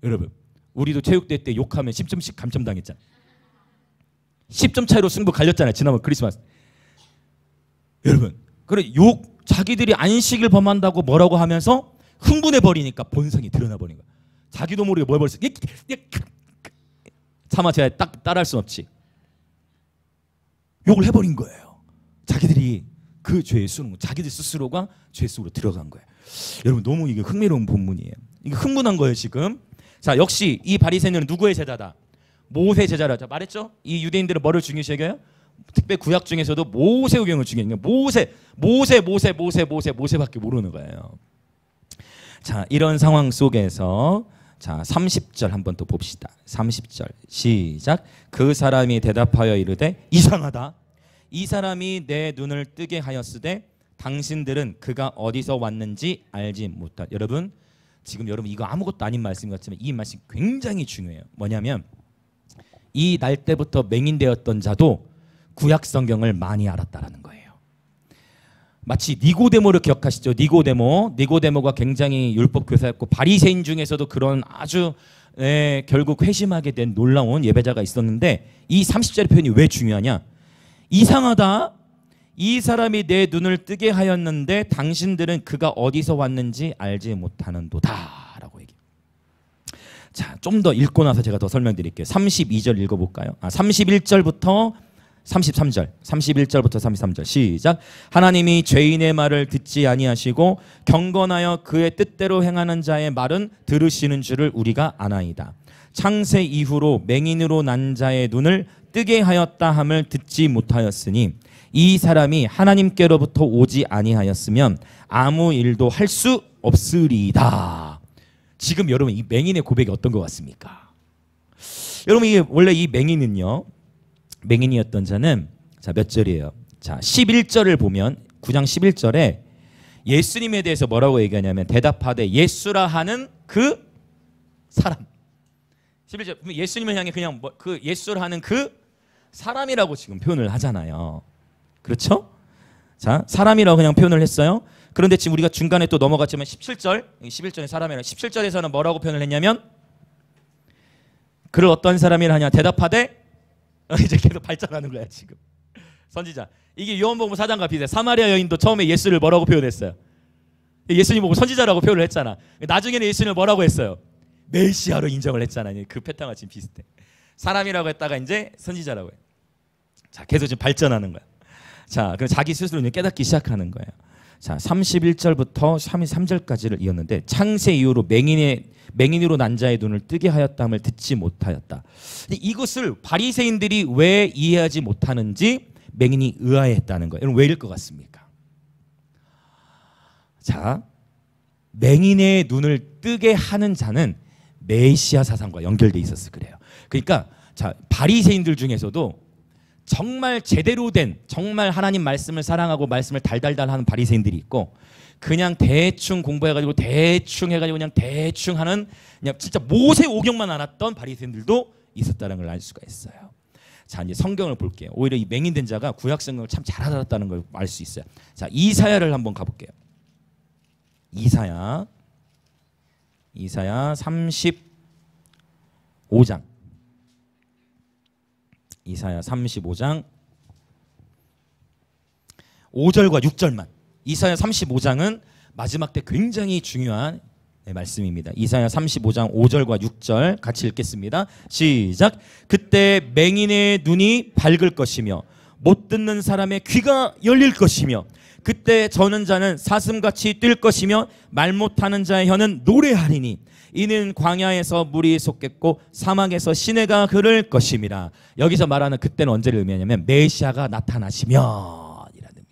여러분 우리도 체육대회 때 욕하면 10점씩 감점당했잖아. 10점 차이로 승부 갈렸잖아요. 지난번 크리스마스. 여러분 그래 욕 자기들이 안식을 범한다고 뭐라고 하면서 흥분해 버리니까 본성이 드러나 버린 거야. 자기도 모르게 뭘 벌써 차마 제가 딱 따라할 수 없지. 욕을 해버린 거예요. 자기들이 그 죄의 수는 자기들 스스로가 죄 속으로 들어간 거예요. 여러분 너무 이게 흥미로운 본문이에요. 이게 흥분한 거예요 지금. 자 역시 이 바리새인은 누구의 제자다? 모세 제자라. 자 말했죠? 이 유대인들은 뭐를 중요시 여겨요? 특별 구약 중에서도 모세오경을 중요해요. 모세밖에 모르는 거예요. 자 이런 상황 속에서 자 30절 한번 또 봅시다. 30절 시작. 그 사람이 대답하여 이르되 이상하다. 이 사람이 내 눈을 뜨게 하였으되 당신들은 그가 어디서 왔는지 알지 못하. 여러분 지금 여러분 이거 아무것도 아닌 말씀 같지만 이 말씀이 굉장히 중요해요. 뭐냐면 이 날 때부터 맹인되었던 자도 구약 성경을 많이 알았다라는 거예요. 마치 니고데모를 기억하시죠? 니고데모가 굉장히 율법 교사였고 바리새인 중에서도 그런 아주 결국 회심하게 된 놀라운 예배자가 있었는데 이 30절의 표현이 왜 중요하냐? 이상하다. 이 사람이 내 눈을 뜨게 하였는데 당신들은 그가 어디서 왔는지 알지 못하는도다 라고 얘기해요. 자, 좀 더 읽고 나서 제가 더 설명드릴게요. 32절 읽어볼까요? 31절부터 33절, 31절부터 33절 시작. 하나님이 죄인의 말을 듣지 아니하시고 경건하여 그의 뜻대로 행하는 자의 말은 들으시는 줄을 우리가 아나이다. 창세 이후로 맹인으로 난 자의 눈을 뜨게 하였다 함을 듣지 못하였으니 이 사람이 하나님께로부터 오지 아니하였으면 아무 일도 할 수 없으리이다. 지금 여러분 이 맹인의 고백이 어떤 것 같습니까? 여러분 이게 원래 이 맹인이었던 자는 자 몇 절이에요? 자 11절을 보면 9장 11절에 예수님에 대해서 뭐라고 얘기하냐면 대답하되 예수라 하는 그 사람. 11절 예수님을 향해 그냥 그 예수라 하는 그 사람이라고 지금 표현을 하잖아요. 그렇죠? 자 사람이라고 그냥 표현을 했어요. 그런데 지금 우리가 중간에 또 넘어갔지만 11절에 사람이라 17절에서는 뭐라고 표현을 했냐면 그를 어떤 사람이라 하냐 대답하되 이제 계속 발전하는 거야 지금 선지자. 이게 요한복음 4장과 비슷해. 사마리아 여인도 처음에 예수를 뭐라고 표현했어요? 예수님 보고 선지자라고 표현을 했잖아. 나중에는 예수님을 뭐라고 했어요? 메시아로 인정을 했잖아요. 그 패턴과 지금 비슷해. 사람이라고 했다가 이제 선지자라고 해요. 자, 계속 지금 발전하는 거야. 자, 그럼 자기 스스로 이제 깨닫기 시작하는 거예요. 자, 31절부터 33절까지를 이었는데 창세 이후로 맹인으로 난 자의 눈을 뜨게 하였다함을 듣지 못하였다. 근데 이것을 바리새인들이 왜 이해하지 못하는지 맹인이 의아해했다는 거예요. 여러분 왜일 것 같습니까? 자, 맹인의 눈을 뜨게 하는 자는 메시아 사상과 연결돼 있었어 그래요. 그러니까 자, 바리새인들 중에서도 정말 제대로 된 정말 하나님 말씀을 사랑하고 말씀을 달달달 하는 바리새인들이 있고 그냥 대충 공부해가지고 대충 해가지고 그냥 대충 하는 그냥 진짜 모세 오경만 알았던 바리새인들도 있었다는 걸 알 수가 있어요. 자, 이제 성경을 볼게요. 오히려 이 맹인된 자가 구약 성경을 참 잘 알았다는 걸 알 수 있어요. 자, 이사야를 한번 가볼게요. 이사야 35장. 이사야 35장 5절과 6절만. 이사야 35장은 마지막 때 굉장히 중요한 말씀입니다. 이사야 35장 5절과 6절 같이 읽겠습니다. 시작. 그때 맹인의 눈이 밝을 것이며 못 듣는 사람의 귀가 열릴 것이며 그때 저는 자는 사슴같이 뛸 것이며 말 못하는 자의 혀는 노래하리니 이는 광야에서 물이 솟겠고 사막에서 시내가 흐를 것임이라. 여기서 말하는 그때는 언제를 의미하냐면 메시아가 나타나시면 이라는 의미.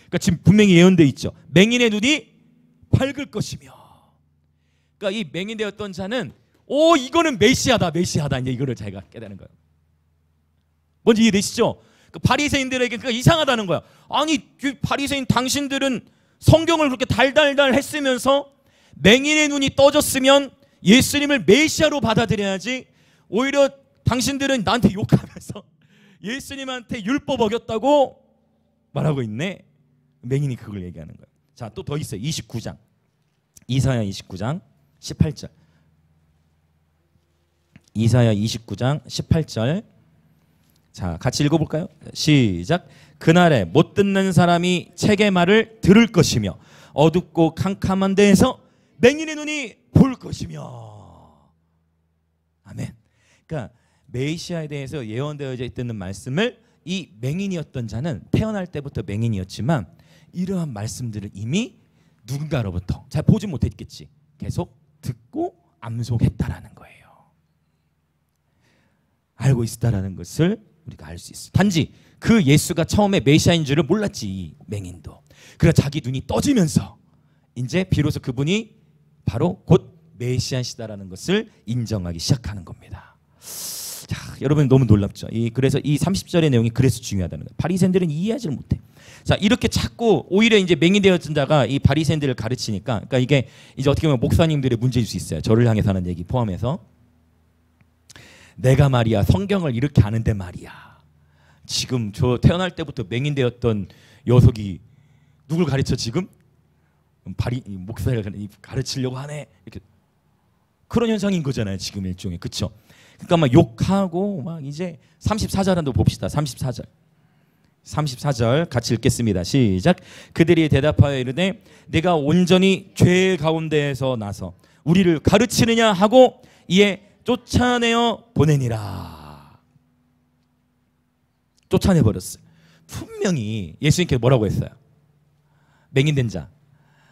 그러니까 지금 분명히 예언되어 있죠. 맹인의 눈이 밝을 것이며. 그러니까 이 맹인되었던 자는 이거는 메시아다 이제 이거를 자기가 깨닫는 거예요. 뭔지 이해되시죠? 그 바리새인들에게 그러니까 이상하다는 거야. 아니 그 바리새인 당신들은 성경을 그렇게 달달달 했으면서 맹인의 눈이 떠졌으면 예수님을 메시아로 받아들여야지 오히려 당신들은 나한테 욕하면서 예수님한테 율법 어겼다고 말하고 있네. 맹인이 그걸 얘기하는 거야. 자, 또 더 있어요. 29장 이사야 29장 18절. 이사야 29장 18절. 자, 같이 읽어볼까요? 시작. 그날에 못 듣는 사람이 책의 말을 들을 것이며 어둡고 캄캄한 데에서 맹인의 눈이 볼 것이며. 아멘. 그러니까 메시아에 대해서 예언되어져 있는 말씀을 이 맹인이었던 자는 태어날 때부터 맹인이었지만 이러한 말씀들을 이미 누군가로부터 잘 보지 못했겠지. 계속 듣고 암송했다라는 거예요. 알고 있었다라는 것을 우리가 알 수 있어요. 단지 그 예수가 처음에 메시아인 줄을 몰랐지 이 맹인도. 그래서 자기 눈이 떠지면서 이제 비로소 그분이 바로 곧 메시아시다라는 것을 인정하기 시작하는 겁니다. 자, 여러분 너무 놀랍죠. 그래서 이 30절의 내용이 그래서 중요하다는 거예요. 바리새인들은 이해하지를 못해. 자, 이렇게 자꾸 오히려 이제 맹인되었던 자가 이 바리새인들을 가르치니까, 그러니까 이게 이제 어떻게 보면 목사님들의 문제일 수 있어요. 저를 향해서 하는 얘기 포함해서. 내가 말이야 성경을 이렇게 아는데 말이야 지금 저 태어날 때부터 맹인되었던 녀석이 누굴 가르쳐 지금? 목사를 가르치려고 하네. 이렇게 그런 현상인 거잖아요 지금 일종의. 그쵸? 그러니까 막 욕하고 막 이제 34절 한번 봅시다. 34절 같이 읽겠습니다. 시작. 그들이 대답하여 이르되 내가 온전히 죄 가운데에서 나서 우리를 가르치느냐 하고 이에 쫓아내어 보내니라. 쫓아내버렸어요. 분명히 예수님께서 뭐라고 했어요? 맹인된 자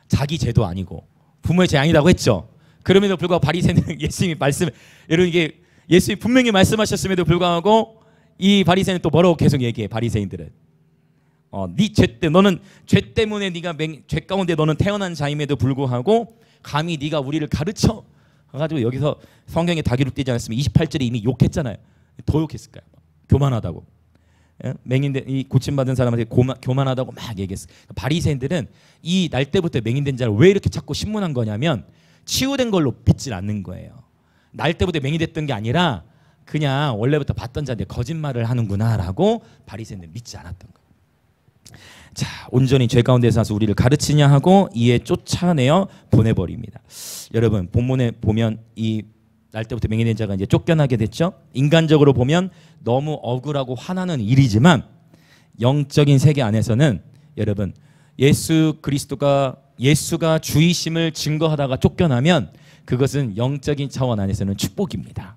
자기 죄도 아니고 부모의 죄 아니라고 했죠. 그럼에도 불구하고 바리새인은 예수님이 여러분 이게 예수님이 분명히 말씀하셨음에도 불구하고 이 바리새인은 또 뭐라고 계속 얘기해. 바리새인들은 네 죄 때 너는 죄 때문에 네가 죄 가운데 너는 태어난 자임에도 불구하고 감히 네가 우리를 가르쳐 가지고 여기서 성경에 다 기록되지 않았으면 28절에 이미 욕했잖아요. 더 욕했을까요? 교만하다고. 예? 맹인된 이 고침받은 사람한테 교만하다고 막 얘기했어요. 바리새인들은 이 날 때부터 맹인된 자를 왜 이렇게 자꾸 신문한 거냐면 치유된 걸로 믿질 않는 거예요. 날 때부터 맹인됐던 게 아니라 그냥 원래부터 봤던 자인데 거짓말을 하는구나라고 바리새인들은 믿지 않았던 거예요. 자, 온전히 죄 가운데서 나서 우리를 가르치냐 하고 이에 쫓아내어 보내버립니다. 여러분 본문에 보면 이 날 때부터 맹인된 자가 이제 쫓겨나게 됐죠. 인간적으로 보면 너무 억울하고 화나는 일이지만 영적인 세계 안에서는 여러분 예수가 주이심을 증거하다가 쫓겨나면 그것은 영적인 차원 안에서는 축복입니다.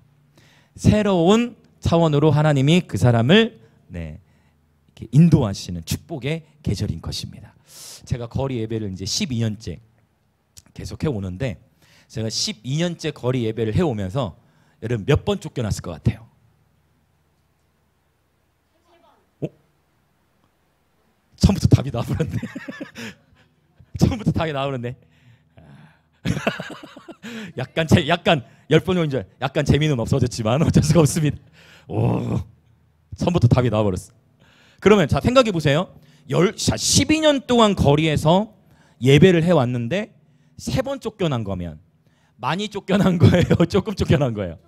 새로운 차원으로 하나님이 그 사람을 이렇게 인도하시는 축복의 계절인 것입니다. 제가 거리 예배를 이제 12년째 계속 해오는데, 제가 12년째 거리 예배를 해오면서 여러분 몇 번 쫓겨났을 것 같아요? 처음부터 답이 나와버렸네. 처음부터 답이 나오는데 약간 10번 오는 줄 약간 재미는 없어졌지만 어쩔 수가 없습니다. 오, 처음부터 답이 나와버렸어. 그러면 자 생각해 보세요. 12년 동안 거리에서 예배를 해왔는데 3번 쫓겨난 거면 많이 쫓겨난 거예요? 조금 쫓겨난 거예요?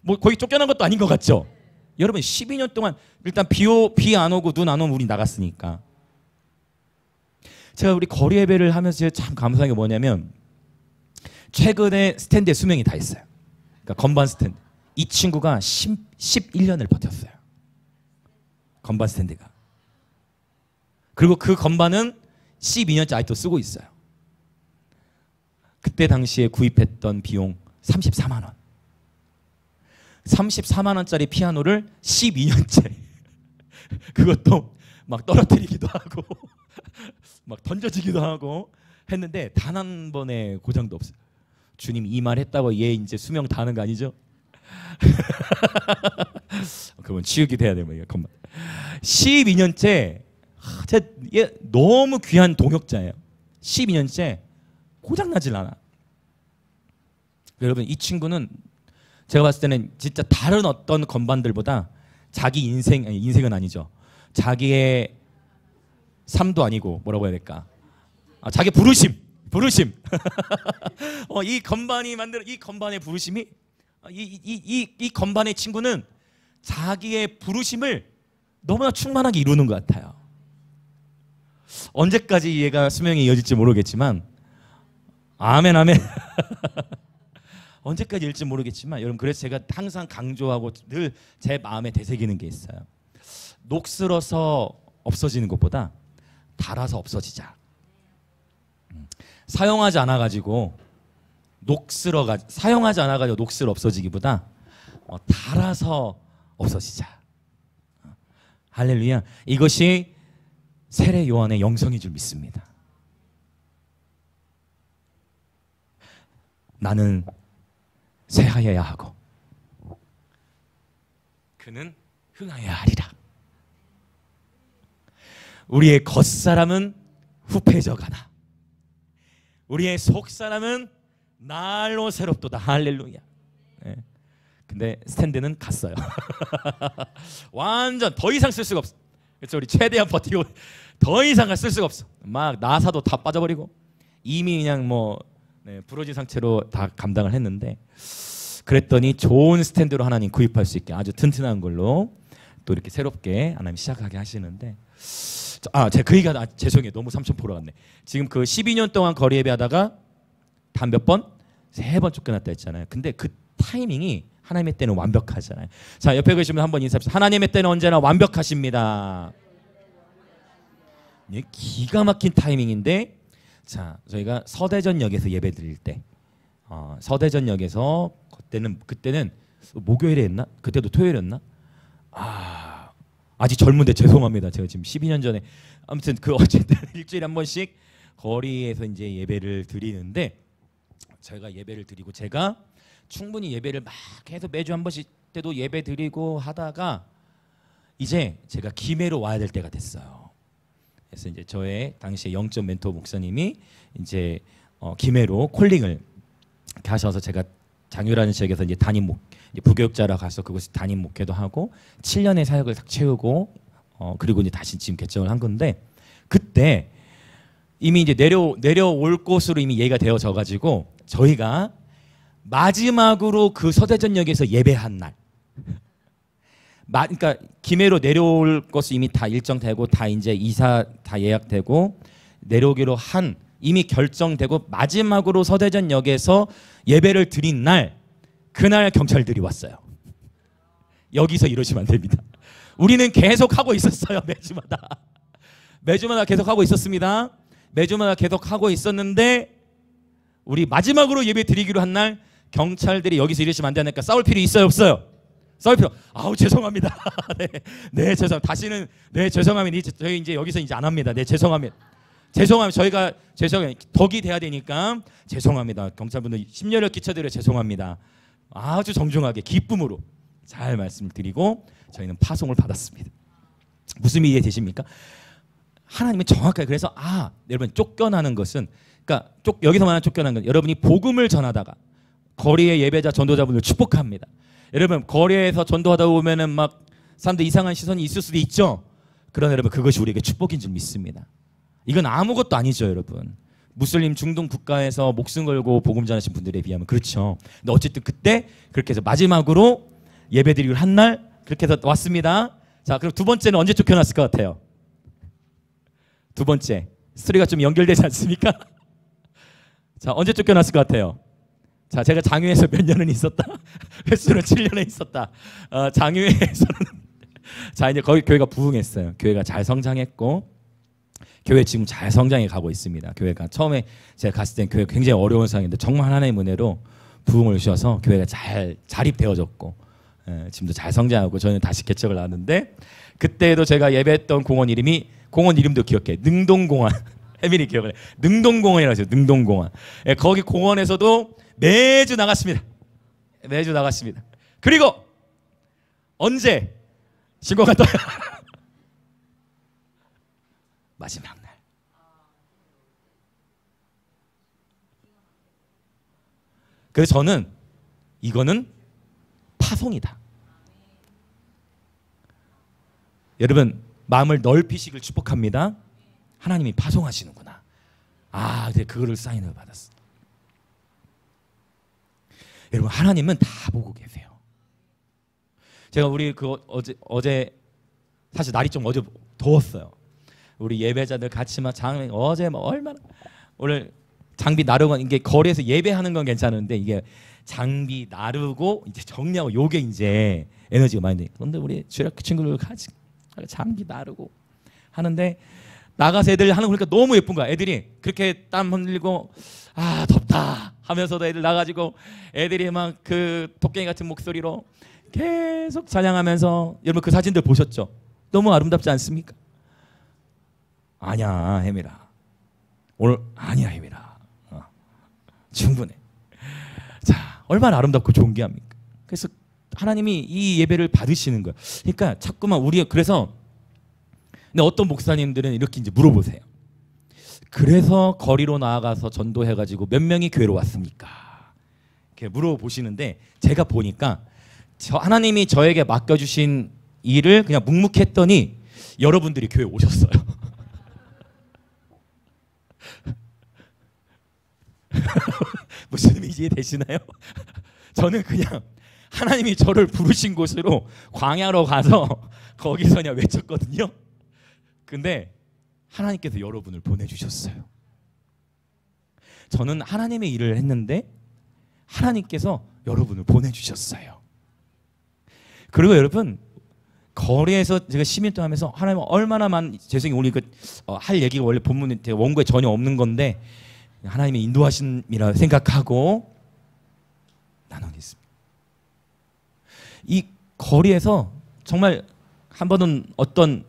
뭐 거의 쫓겨난 것도 아닌 것 같죠? 여러분 12년 동안 일단 비 안 오고 눈 안 오면 우리 나갔으니까. 제가 우리 거리 예배를 하면서 참 감사한 게 뭐냐면, 최근에 스탠드에 수명이 다 있어요. 그러니까 건반 스탠드. 이 친구가 11년을 버텼어요. 건반 스탠드가. 그리고 그 건반은 12년째 아직도 쓰고 있어요. 그때 당시에 구입했던 비용 34만 원. 34만 원짜리 피아노를 12년째 그것도 막 떨어뜨리기도 하고 막 던져지기도 하고 했는데 단 한 번의 고장도 없어요. 주님 이 말 했다고 얘 이제 수명 다하는 거 아니죠? 그러면 치우기도 해야 돼요. 12년째 얘 너무 귀한 동역자예요. 12년째 고장나질 않아. 여러분 이 친구는 제가 봤을 때는 진짜 다른 어떤 건반들보다 자기 인생은 아니죠. 자기의 삶도 아니고 뭐라고 해야 될까? 자기 부르심. 이 건반이 만드는 이 건반의 부르심이 이 건반의 친구는 자기의 부르심을 너무나 충만하게 이루는 것 같아요. 언제까지 얘가 수명이 이어질지 모르겠지만, 아멘. 언제까지 일지 모르겠지만 여러분, 그래서 제가 항상 강조하고 늘 제 마음에 되새기는 게 있어요. 녹슬어서 없어지는 것보다 닳아서 없어지자. 사용하지 않아가지고 녹슬어 없어지기보다 닳아서 없어지자. 할렐루야. 이것이 세례 요한의 영성인 줄 믿습니다. 나는 새하여야 하고 그는 흥하여야 하리라. 우리의 겉사람은 후패져 가나 우리의 속사람은 날로 새롭도다. 할렐루야. 네. 근데 스탠드는 갔어요. 완전 더 이상 쓸 수가 없어. 그래서 우리 최대한 버티고 더 이상 쓸 수가 없어. 막 나사도 다 빠져버리고 이미 그냥 부러진 상태로 다 감당을 했는데, 그랬더니 좋은 스탠드로 하나님 구입할 수 있게 아주 튼튼한 걸로 또 이렇게 새롭게 하나님 시작하게 하시는데, 제가 그 얘기가 죄송해요. 너무 삼천포로 갔네. 지금 그 12년 동안 거리 예배하다가 단 몇 번? 3번 쫓겨났다 했잖아요. 근데 그 타이밍이 하나님의 때는 완벽하잖아요. 자, 옆에 계시면 한번 인사합시다. 하나님의 때는 언제나 완벽하십니다. 기가 막힌 타이밍인데, 자, 저희가 서대전역에서 예배 드릴 때, 서대전역에서 그때는 목요일에 했나? 그때도 토요일이었나? 아직 젊은데 죄송합니다. 제가 지금 12년 전에 아무튼 어쨌든 일주일에 한 번씩 거리에서 이제 예배를 드리는데, 제가 예배를 드리고 제가 충분히 예배를 막 해서 매주 한 번씩 때도 예배 드리고 하다가 이제 제가 김해로 와야 될 때가 됐어요. 그래서 이제 저의 당시에 영적 멘토 목사님이 이제 김해로 콜링을 하셔서 제가 장유라는 지역에서 이제 부교육자라 가서 그곳에 담임 목회도 하고 7년의 사역을 딱 채우고 그리고 이제 다시 지금 개정을 한 건데, 그때 이미 이제 내려올 곳으로 이미 예가 되어져 가지고 저희가 마지막으로 그 서대전역에서 예배한 날, 그러니까 김해로 내려올 것이 이미 다 일정되고 다 이제 이사 다 예약되고 내려오기로 한 이미 결정되고 마지막으로 서대전역에서 예배를 드린 날, 그날 경찰들이 왔어요. 여기서 이러시면 안 됩니다. 우리는 계속 하고 있었어요. 매주마다 계속 하고 있었습니다. 매주마다 계속 하고 있었는데, 우리 마지막으로 예배 드리기로 한 날 경찰들이 여기서 이러시면 안 되니까 싸울 필요 있어요, 없어요? 싸울 필요. 아우 죄송합니다. 네, 네 죄송. 다시는 네 죄송합니다. 저희 이제 여기서 이제 안 합니다. 네 죄송합니다. 죄송합니다. 저희가 죄송해요. 덕이 돼야 되니까 죄송합니다. 경찰분들 심려를 끼쳐드려 죄송합니다. 아주 정중하게 기쁨으로 잘 말씀을 드리고 저희는 파송을 받았습니다. 무슨 이해되십니까? 하나님은 정확하게 그래서 여러분 쫓겨나는 것은 그러니까 여기서 말하는 쫓겨나는 건 여러분이 복음을 전하다가 거리의 예배자 전도자분들 축복합니다. 여러분 거리에서 전도하다 보면은 막 사람들 이상한 시선이 있을 수도 있죠. 그러나 여러분 그것이 우리에게 축복인 줄 믿습니다. 이건 아무것도 아니죠, 여러분. 무슬림 중동 국가에서 목숨 걸고 복음 전하신 분들에 비하면 그렇죠. 근데 어쨌든 그때 그렇게 해서 마지막으로 예배드리기로 한 날 그렇게 해서 왔습니다. 자, 그럼 두 번째는 언제 쫓겨났을 것 같아요? 두 번째 스토리가 좀 연결되지 않습니까? 자, 언제 쫓겨났을 것 같아요? 자, 제가 장유에서 몇 년은 있었다. 횟수는 7년에 있었다. 장유에서는 자 이제 거기 교회가 부흥했어요. 교회가 잘 성장했고 교회 지금 잘 성장해 가고 있습니다. 교회가 처음에 제가 갔을 땐 교회가 굉장히 어려운 상황인데 정말 하나님의 은혜로 부흥을 주셔서 교회가 잘 자립되어졌고 지금도 잘 성장하고 저는 다시 개척을 하는데 그때도 제가 예배했던 공원 이름도 기억해. 능동공원. 혜민이 기억을 해. 능동공원이라고 해요. 능동공원. 거기 공원에서도 매주 나갔습니다. 매주 나갔습니다. 그리고 언제 신고가 떠요? 마지막 날. 그래서 저는 이거는 파송이다. 여러분 마음을 넓히시길 축복합니다. 하나님이 파송하시는구나. 근데 그거를 사인을 받았어. 여러분 하나님은 다 보고 계세요. 제가 우리 어제 사실 날이 좀 어제 더웠어요. 우리 예배자들 같이 막 어제 막 얼마나 오늘 장비 나르고 이게 거리에서 예배하는 건 괜찮은데 이게 장비 나르고 이제 정리하고 요게 이제 에너지가 많이 돼. 그런데 우리 주력 친구들 같이 장비 나르고 하는데 나가서 애들 하는 거 보니까 너무 예쁜 거야. 애들이 그렇게 땀 흘리고 덥다 하면서도 애들 나가지고 애들이 막 그 토끼 같은 목소리로 계속 찬양하면서 여러분 그 사진들 보셨죠? 너무 아름답지 않습니까? 아니야 혜미라 오늘 아니야 혜미라 충분해. 자 얼마나 아름답고 좋은 게 합니까? 그래서 하나님이 이 예배를 받으시는 거예요. 그러니까 자꾸만 그래서 근데 어떤 목사님들은 이렇게 이제 물어보세요. 그래서 거리로 나아가서 전도해가지고 몇 명이 교회로 왔습니까? 이렇게 물어보시는데 제가 보니까 하나님이 저에게 맡겨주신 일을 그냥 묵묵했더니 여러분들이 교회 오셨어요. 무슨 의미인지 이해되시나요? 저는 그냥 하나님이 저를 부르신 곳으로 광야로 가서 거기서 그냥 외쳤거든요. 근데 하나님께서 여러분을 보내주셨어요. 저는 하나님의 일을 했는데 하나님께서 여러분을 보내주셨어요. 그리고 여러분 거리에서 제가 10년 동안 하면서 하나님 얼마나 죄송해요. 오늘 할 얘기가 원래 본문에 원고에 전혀 없는 건데 하나님의 인도하심이라 생각하고 나누겠습니다. 이 거리에서 정말 한 번은 어떤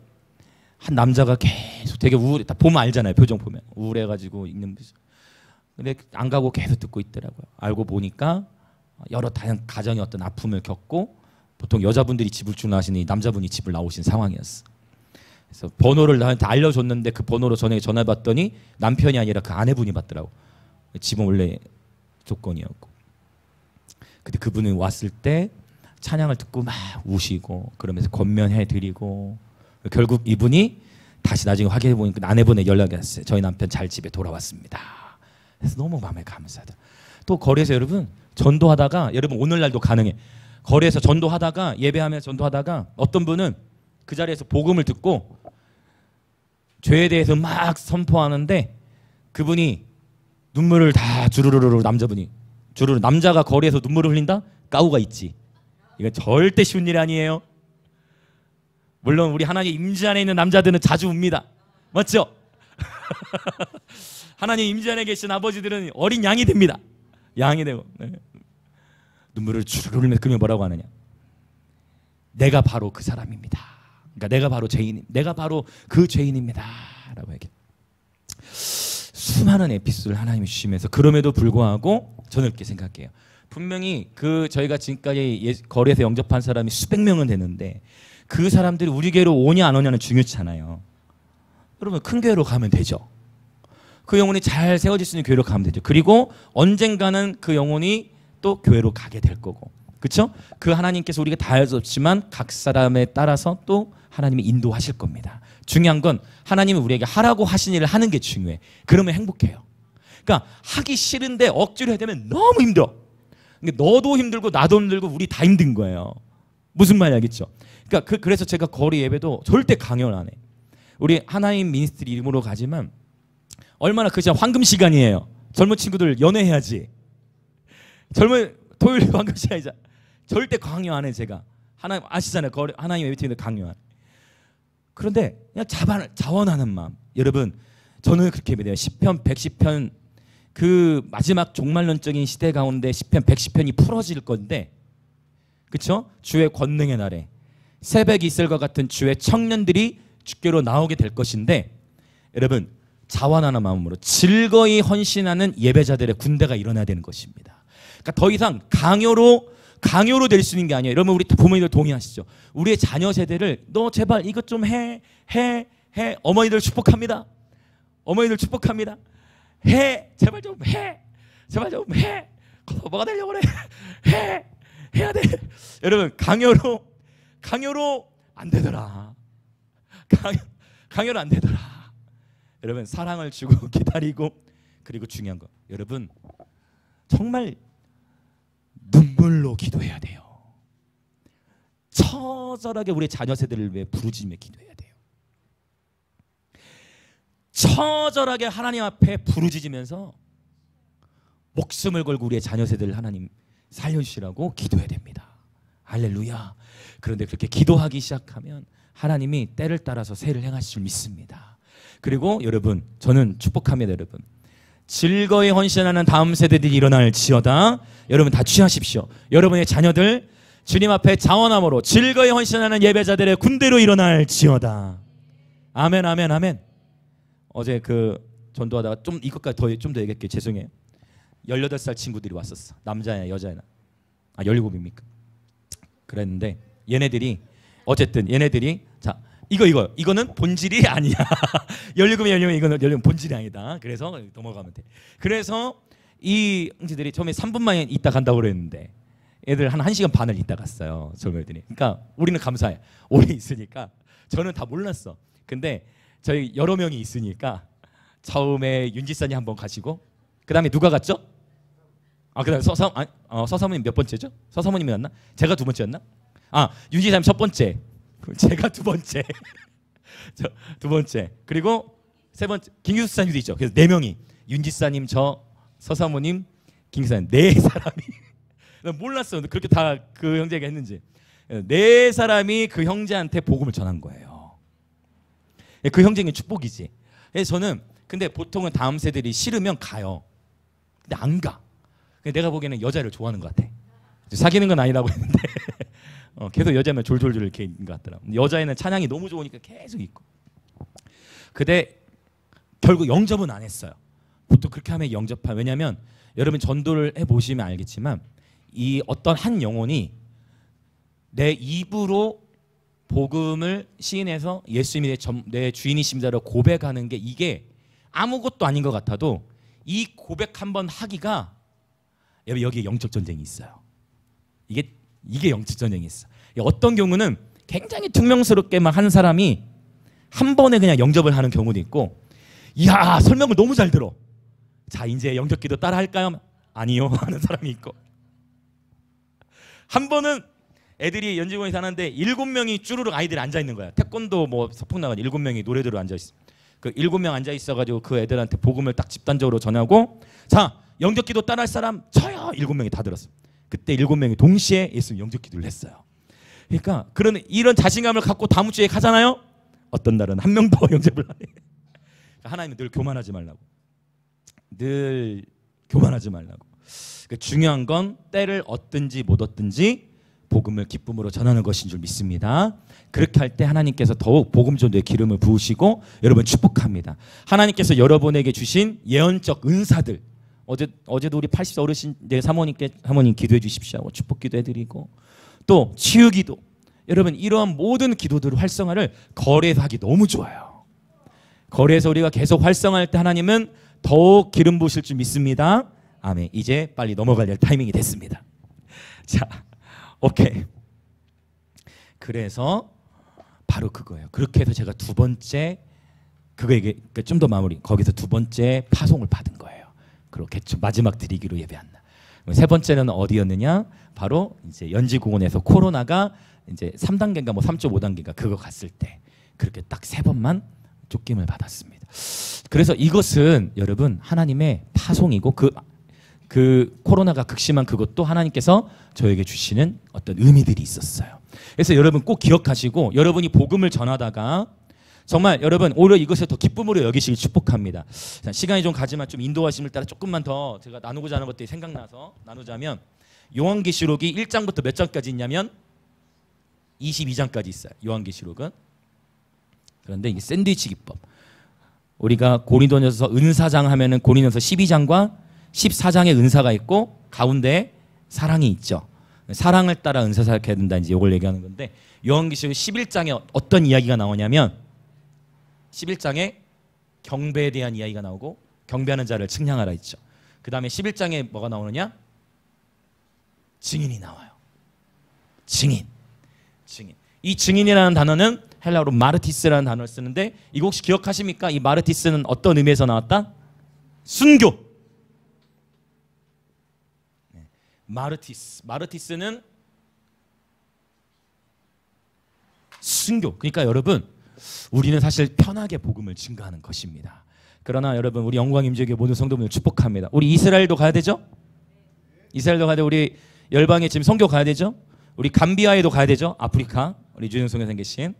한 남자가 계속 되게 우울해. 다 보면 알잖아요. 표정 보면 우울해가지고 읽는 모습. 근데 안 가고 계속 듣고 있더라고요. 알고 보니까 여러 다양한 가정의 어떤 아픔을 겪고 보통 여자분들이 집을 주문하시니 남자분이 집을 나오신 상황이었어. 그래서 번호를 나한테 알려줬는데 그 번호로 전화해봤더니 남편이 아니라 그 아내분이 받더라고. 집은 원래 조건이었고. 근데 그분이 왔을 때 찬양을 듣고 막 우시고 그러면서 권면해드리고 결국 이분이 다시 나중에 확인해 보니까 아내분의 연락이 왔어요. 저희 남편 잘 집에 돌아왔습니다. 그래서 너무 마음에 감사하다. 또 거리에서 여러분 전도하다가 여러분 오늘날도 가능해. 거리에서 전도하다가 예배하면서 전도하다가 어떤 분은 그 자리에서 복음을 듣고 죄에 대해서 막 선포하는데 그분이 눈물을 다 주르르르 남자분이 주르르 남자가 거리에서 눈물을 흘린다? 까우가 있지. 이건 절대 쉬운 일이 아니에요. 물론 우리 하나님 임재 안에 있는 남자들은 자주 웁니다. 맞죠? 하나님 임재 안에 계신 아버지들은 어린 양이 됩니다. 양이 되고 눈물을 주르르 흘리면서 그러면 뭐라고 하느냐? 내가 바로 그 사람입니다. 그러니까 내가 바로 그 죄인입니다라고 얘기해. 수많은 에피소드를 하나님이 주시면서 그럼에도 불구하고 저는 이렇게 생각해요. 분명히 저희가 지금까지 거리에서 영접한 사람이 수백 명은 되는데 그 사람들이 우리 교회로 오냐 안 오냐는 중요찮아요. 여러분 큰 교회로 가면 되죠. 그 영혼이 잘 세워질 수 있는 교회로 가면 되죠. 그리고 언젠가는 그 영혼이 또 교회로 가게 될 거고, 그렇죠? 그 하나님께서 우리가 다 할 수 없지만 각 사람에 따라서 또 하나님이 인도하실 겁니다. 중요한 건 하나님이 우리에게 하라고 하신 일을 하는 게 중요해. 그러면 행복해요. 그러니까 하기 싫은데 억지로 해야 되면 너무 힘들어. 그러니까 너도 힘들고 나도 힘들고 우리 다 힘든 거예요. 무슨 말인지 알겠죠? 그러니까 그래서 제가 거리 예배도 절대 강요를 안 해. 우리 하나님 미니스트리 이름으로 가지만 얼마나 그냥 황금 시간이에요. 젊은 친구들 연애해야지. 토요일 황금 시간이자 절대 강요 안 해. 제가 하나님 아시잖아요. 하나님 예배팀인데 강요 안 해. 그런데 그냥 자원하는 마음. 여러분 저는 그렇게 믿어요. 10편 110편 그 마지막 종말론적인 시대 가운데 10편 110편이 풀어질 건데, 그렇죠? 주의 권능의 날에 새벽 이슬과 같은 주의 청년들이 주께로 나오게 될 것인데, 여러분 자원하는 마음으로 즐거이 헌신하는 예배자들의 군대가 일어나야 되는 것입니다. 그러니까 더 이상 강요로 될 수 있는 게 아니에요. 여러분 우리 부모님들 동의하시죠? 우리의 자녀 세대를 너 제발 이것 좀 해. 어머니들 축복합니다. 어머니들 축복합니다. 제발 좀 해. 뭐가 되려고 그래. 해야 돼. 여러분 강요로 안 되더라. 강요로 안 되더라. 여러분 사랑을 주고 기다리고, 그리고 중요한 거 여러분 정말 눈물로 기도해야 돼요. 처절하게 우리 자녀 세대를 위해 부르짖으며 기도해야 돼요. 처절하게 하나님 앞에 부르짖으면서 목숨을 걸고 우리의 자녀 세대를 하나님 살려주시라고 기도해야 됩니다. 할렐루야. 그런데 그렇게 기도하기 시작하면 하나님이 때를 따라서 새를 행하실 줄 믿습니다. 그리고 여러분 저는 축복합니다. 여러분 즐거이 헌신하는 다음 세대들이 일어날지어다. 여러분 다 취하십시오. 여러분의 자녀들 주님 앞에 자원함으로 즐거이 헌신하는 예배자들의 군대로 일어날지어다. 아멘 아멘 아멘. 어제 전도하다가 이것까지 좀 더 얘기할게요. 죄송해요. 18살 친구들이 왔었어. 남자야 여자야. 17입니까? 그랬는데 얘네들이 자 이거는 본질이 아니야. 17이면 이거는 본질이 아니다. 그래서 넘어가면 돼. 그래서 이 형제들이 처음에 3분만 있다 간다고 그랬는데 애들 한 1시간 반을 있다 갔어요. 젊은이들이. 그러니까 우리는 감사해. 오래 있으니까. 저는 다 몰랐어. 근데 저희 여러 명이 있으니까 처음에 윤지사님 한번 가시고, 그 다음에 누가 갔죠? 그다음에 서사모님 몇 번째죠? 서사모님이었나? 제가 두 번째였나? 윤지사님 첫 번째, 제가 두 번째, 두 번째, 그리고 세 번째 김규수사님도 있죠. 그래서 4명이 윤지사님, 저 서사모님, 김기사님 4사람이 몰랐어. 그렇게 다 그 형제가 했는지 4사람이 그 형제한테 복음을 전한 거예요. 그 형제는 축복이지. 그래서 저는 근데 보통은 다음 세대들이 싫으면 가요. 근데 안 가. 내가 보기에는 여자를 좋아하는 것 같아. 사귀는 건 아니라고 했는데 계속 여자면 졸졸졸 이렇게 있는 것 같더라고. 여자애는 찬양이 너무 좋으니까 계속 있고. 근데 결국 영접은 안 했어요. 보통 그렇게 하면 영접하. 왜냐하면 여러분 전도를 해보시면 알겠지만 이 어떤 한 영혼이 내 입으로 복음을 시인해서 예수님이 내 주인이십니다라고 고백하는 게 이게 아무것도 아닌 것 같아도 이 고백 한번 하기가 여기에 영적 전쟁이 있어요. 이게 영적 전쟁이 있어. 어떤 경우는 굉장히 퉁명스럽게만 한 사람이 한 번에 그냥 영접을 하는 경우도 있고, 이야 설명을 너무 잘 들어. 자 이제 영접기도 따라 할까요? 아니요 하는 사람이 있고, 한 번은 애들이 연지공에 사는데 7명이 쭈루룩 아이들이 앉아 있는 거야. 태권도 뭐 서풍 나가지고 7명이 노래대로 앉아 있어. 그 7명 앉아 있어가지고 그 애들한테 복음을 딱 집단적으로 전하고, 자 영접기도 따라할 사람 저요. 7명이 다 들었어. 그때 7명이 동시에 예수님 영접기도를 했어요. 그러니까 이런 자신감을 갖고 다음 주에 가잖아요. 어떤 날은 한 명도 영접을 안 해. 하나님은 늘 교만하지 말라고. 늘 교만하지 말라고. 중요한 건 때를 얻든지 못 얻든지 복음을 기쁨으로 전하는 것인 줄 믿습니다. 그렇게 할 때 하나님께서 더욱 복음 전도의 기름을 부으시고 여러분 축복합니다. 하나님께서 여러분에게 주신 예언적 은사들, 어제도 우리 80 어르신 사모님 기도해 주십시오 하고 축복 기도해 드리고, 또 치유 기도, 여러분 이러한 모든 기도들 활성화를 거리에서 하기 너무 좋아요. 거리에서 우리가 계속 활성화할 때 하나님은 더욱 기름 부으실 줄 믿습니다. 아멘. 이제 빨리 넘어갈 타이밍이 됐습니다. 자, 오케이. 그래서 바로 그거예요. 그렇게 해서 제가 두 번째 그거에게 좀 더 마무리. 거기서 두 번째 파송을 받은 거예요. 그렇게 마지막 드리기로 예배한 날. 세 번째는 어디였느냐? 바로 이제 연지공원에서 코로나가 이제 3단계인가 뭐 3.5단계인가 그거 갔을 때 그렇게 딱 세 번만 쫓김을 받았습니다. 그래서 이것은 여러분 하나님의 파송이고 그 코로나가 극심한 그것도 하나님께서 저에게 주시는 어떤 의미들이 있었어요. 그래서 여러분 꼭 기억하시고 여러분이 복음을 전하다가 정말 여러분 오히려 이것을 더 기쁨으로 여기시길 축복합니다. 자, 시간이 좀 가지만 좀 인도하심을 따라 조금만 더 제가 나누고자 하는 것들이 생각나서 나누자면 요한계시록이 1장부터 몇 장까지 있냐면 22장까지 있어요. 요한계시록은. 그런데 이게 샌드위치 기법. 우리가 고린도전서 은사장 하면은 고린도전서 12장과 14장의 은사가 있고 가운데 사랑이 있죠. 사랑을 따라 은사 사역해야 된다 이제 이걸 얘기하는 건데 요한계시록 11장에 어떤 이야기가 나오냐면 11장에 경배에 대한 이야기가 나오고 경배하는 자를 측량하라 있죠. 그 다음에 11장에 뭐가 나오느냐? 증인이 나와요. 증인. 이 증인이라는 단어는 헬라어로 마르티스라는 단어를 쓰는데 이거 혹시 기억하십니까? 이 마르티스는 어떤 의미에서 나왔다? 순교. 마르티스는 순교. 그러니까 여러분 우리는 사실 편하게 복음을 증거하는 것입니다. 그러나 여러분 우리 영광 임재교회 모든 성도분들 축복합니다. 우리 이스라엘도 가야 되죠? 이스라엘도 가야 되고 우리 열방에 지금 선교 가야 되죠? 우리 감비아에도 가야 되죠? 아프리카 우리 주영성 교사님 계신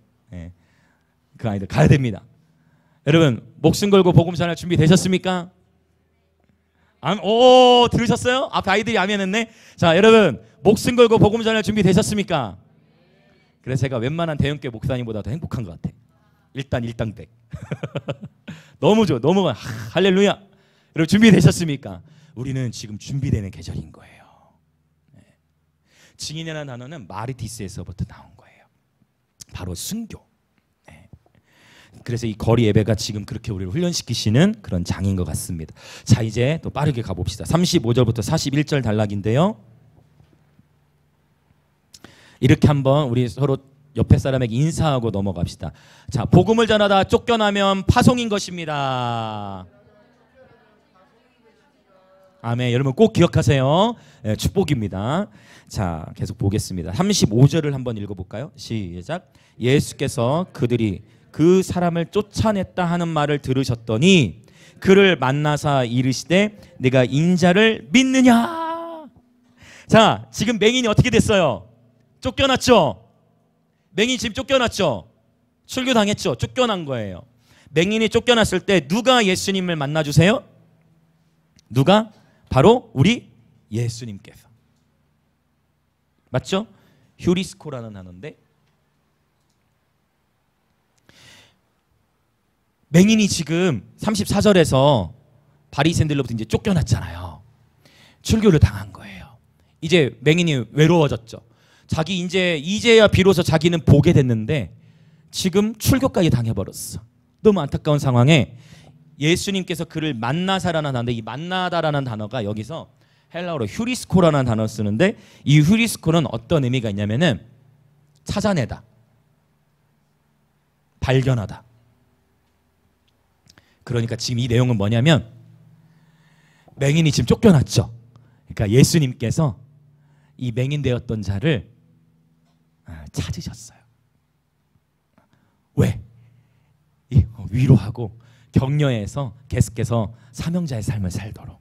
그 아이들 가야 됩니다. 여러분 목숨 걸고 복음 전할 준비 되셨습니까? 오 들으셨어요? 앞에 아이들이 아멘했네. 자 여러분 목숨 걸고 복음 전할 준비 되셨습니까? 그래서 제가 웬만한 대형교회 목사님보다 더 행복한 것 같아. 일단 일당백. 너무 좋아. 너무 할렐루야. 여러분 준비되셨습니까? 우리는 지금 준비되는 계절인 거예요. 증인이라는 단어는 마르티스에서부터 나온 거예요. 바로 순교. 그래서 이 거리 예배가 지금 그렇게 우리를 훈련시키시는 그런 장인 것 같습니다. 자 이제 또 빠르게 가봅시다. 35절부터 41절 단락인데요. 이렇게 한번 우리 서로 옆에 사람에게 인사하고 넘어갑시다. 자 복음을 전하다 쫓겨나면 파송인 것입니다. 아멘. 여러분 꼭 기억하세요. 네, 축복입니다. 자 계속 보겠습니다. 35절을 한번 읽어볼까요? 시작. 예수께서 그들이 그 사람을 쫓아냈다 하는 말을 들으셨더니 그를 만나사 이르시되 내가 인자를 믿느냐. 자 지금 맹인이 어떻게 됐어요? 쫓겨났죠? 맹인이 지금 쫓겨났죠? 출교당했죠? 쫓겨난 거예요. 맹인이 쫓겨났을 때 누가 예수님을 만나주세요? 누가? 바로 우리 예수님께서. 맞죠? 휴리스코라는 단어인데 맹인이 지금 34절에서 바리새인들로부터 이제 쫓겨났잖아요. 출교를 당한 거예요. 이제 맹인이 외로워졌죠. 자기 이제야 비로소 자기는 보게 됐는데 지금 출교까지 당해버렸어. 너무 안타까운 상황에 예수님께서 그를 만나사라는 단어인데 이 만나다라는 단어가 여기서 헬라어로 휴리스코라는 단어를 쓰는데 이 휴리스코는 어떤 의미가 있냐면은 찾아내다, 발견하다. 그러니까 지금 이 내용은 뭐냐면 맹인이 지금 쫓겨났죠. 그러니까 예수님께서 이 맹인 되었던 자를 찾으셨어요. 왜? 위로하고 격려해서 계속해서 사명자의 삶을 살도록.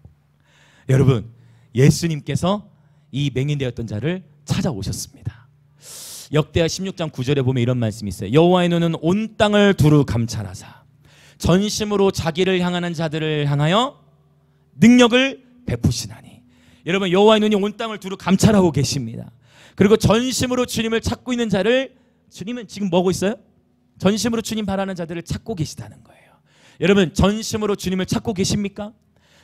여러분 예수님께서 이 맹인 되었던 자를 찾아오셨습니다. 역대하 16장 9절에 보면 이런 말씀이 있어요. 여호와의 눈은 온 땅을 두루 감찰하사 전심으로 자기를 향하는 자들을 향하여 능력을 베푸시나니. 여러분 여호와의 눈이 온 땅을 두루 감찰하고 계십니다. 그리고 전심으로 주님을 찾고 있는 자를 주님은 지금 뭐하고 있어요? 전심으로 주님 바라는 자들을 찾고 계시다는 거예요. 여러분 전심으로 주님을 찾고 계십니까?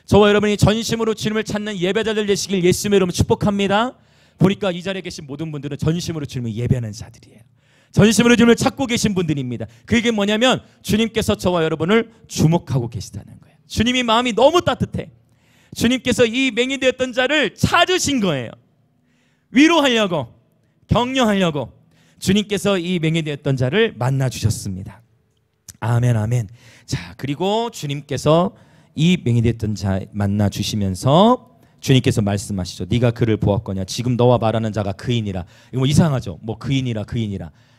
저와 여러분이 전심으로 주님을 찾는 예배자들 되시길 예수님의 이름으로 축복합니다. 보니까 이 자리에 계신 모든 분들은 전심으로 주님을 예배하는 자들이에요. 전심으로 주님을 찾고 계신 분들입니다. 그게 뭐냐면 주님께서 저와 여러분을 주목하고 계시다는 거예요. 주님이 마음이 너무 따뜻해. 주님께서 이 맹인되었던 자를 찾으신 거예요. 위로하려고, 격려하려고 주님께서 이 맹인되었던 자를 만나 주셨습니다. 아멘, 아멘. 자, 그리고 주님께서 이 맹인되었던 자 만나 주시면서 주님께서 말씀하시죠. 네가 그를 보았거냐? 지금 너와 말하는 자가 그이니라. 이거 뭐 이상하죠? 뭐 그이니라.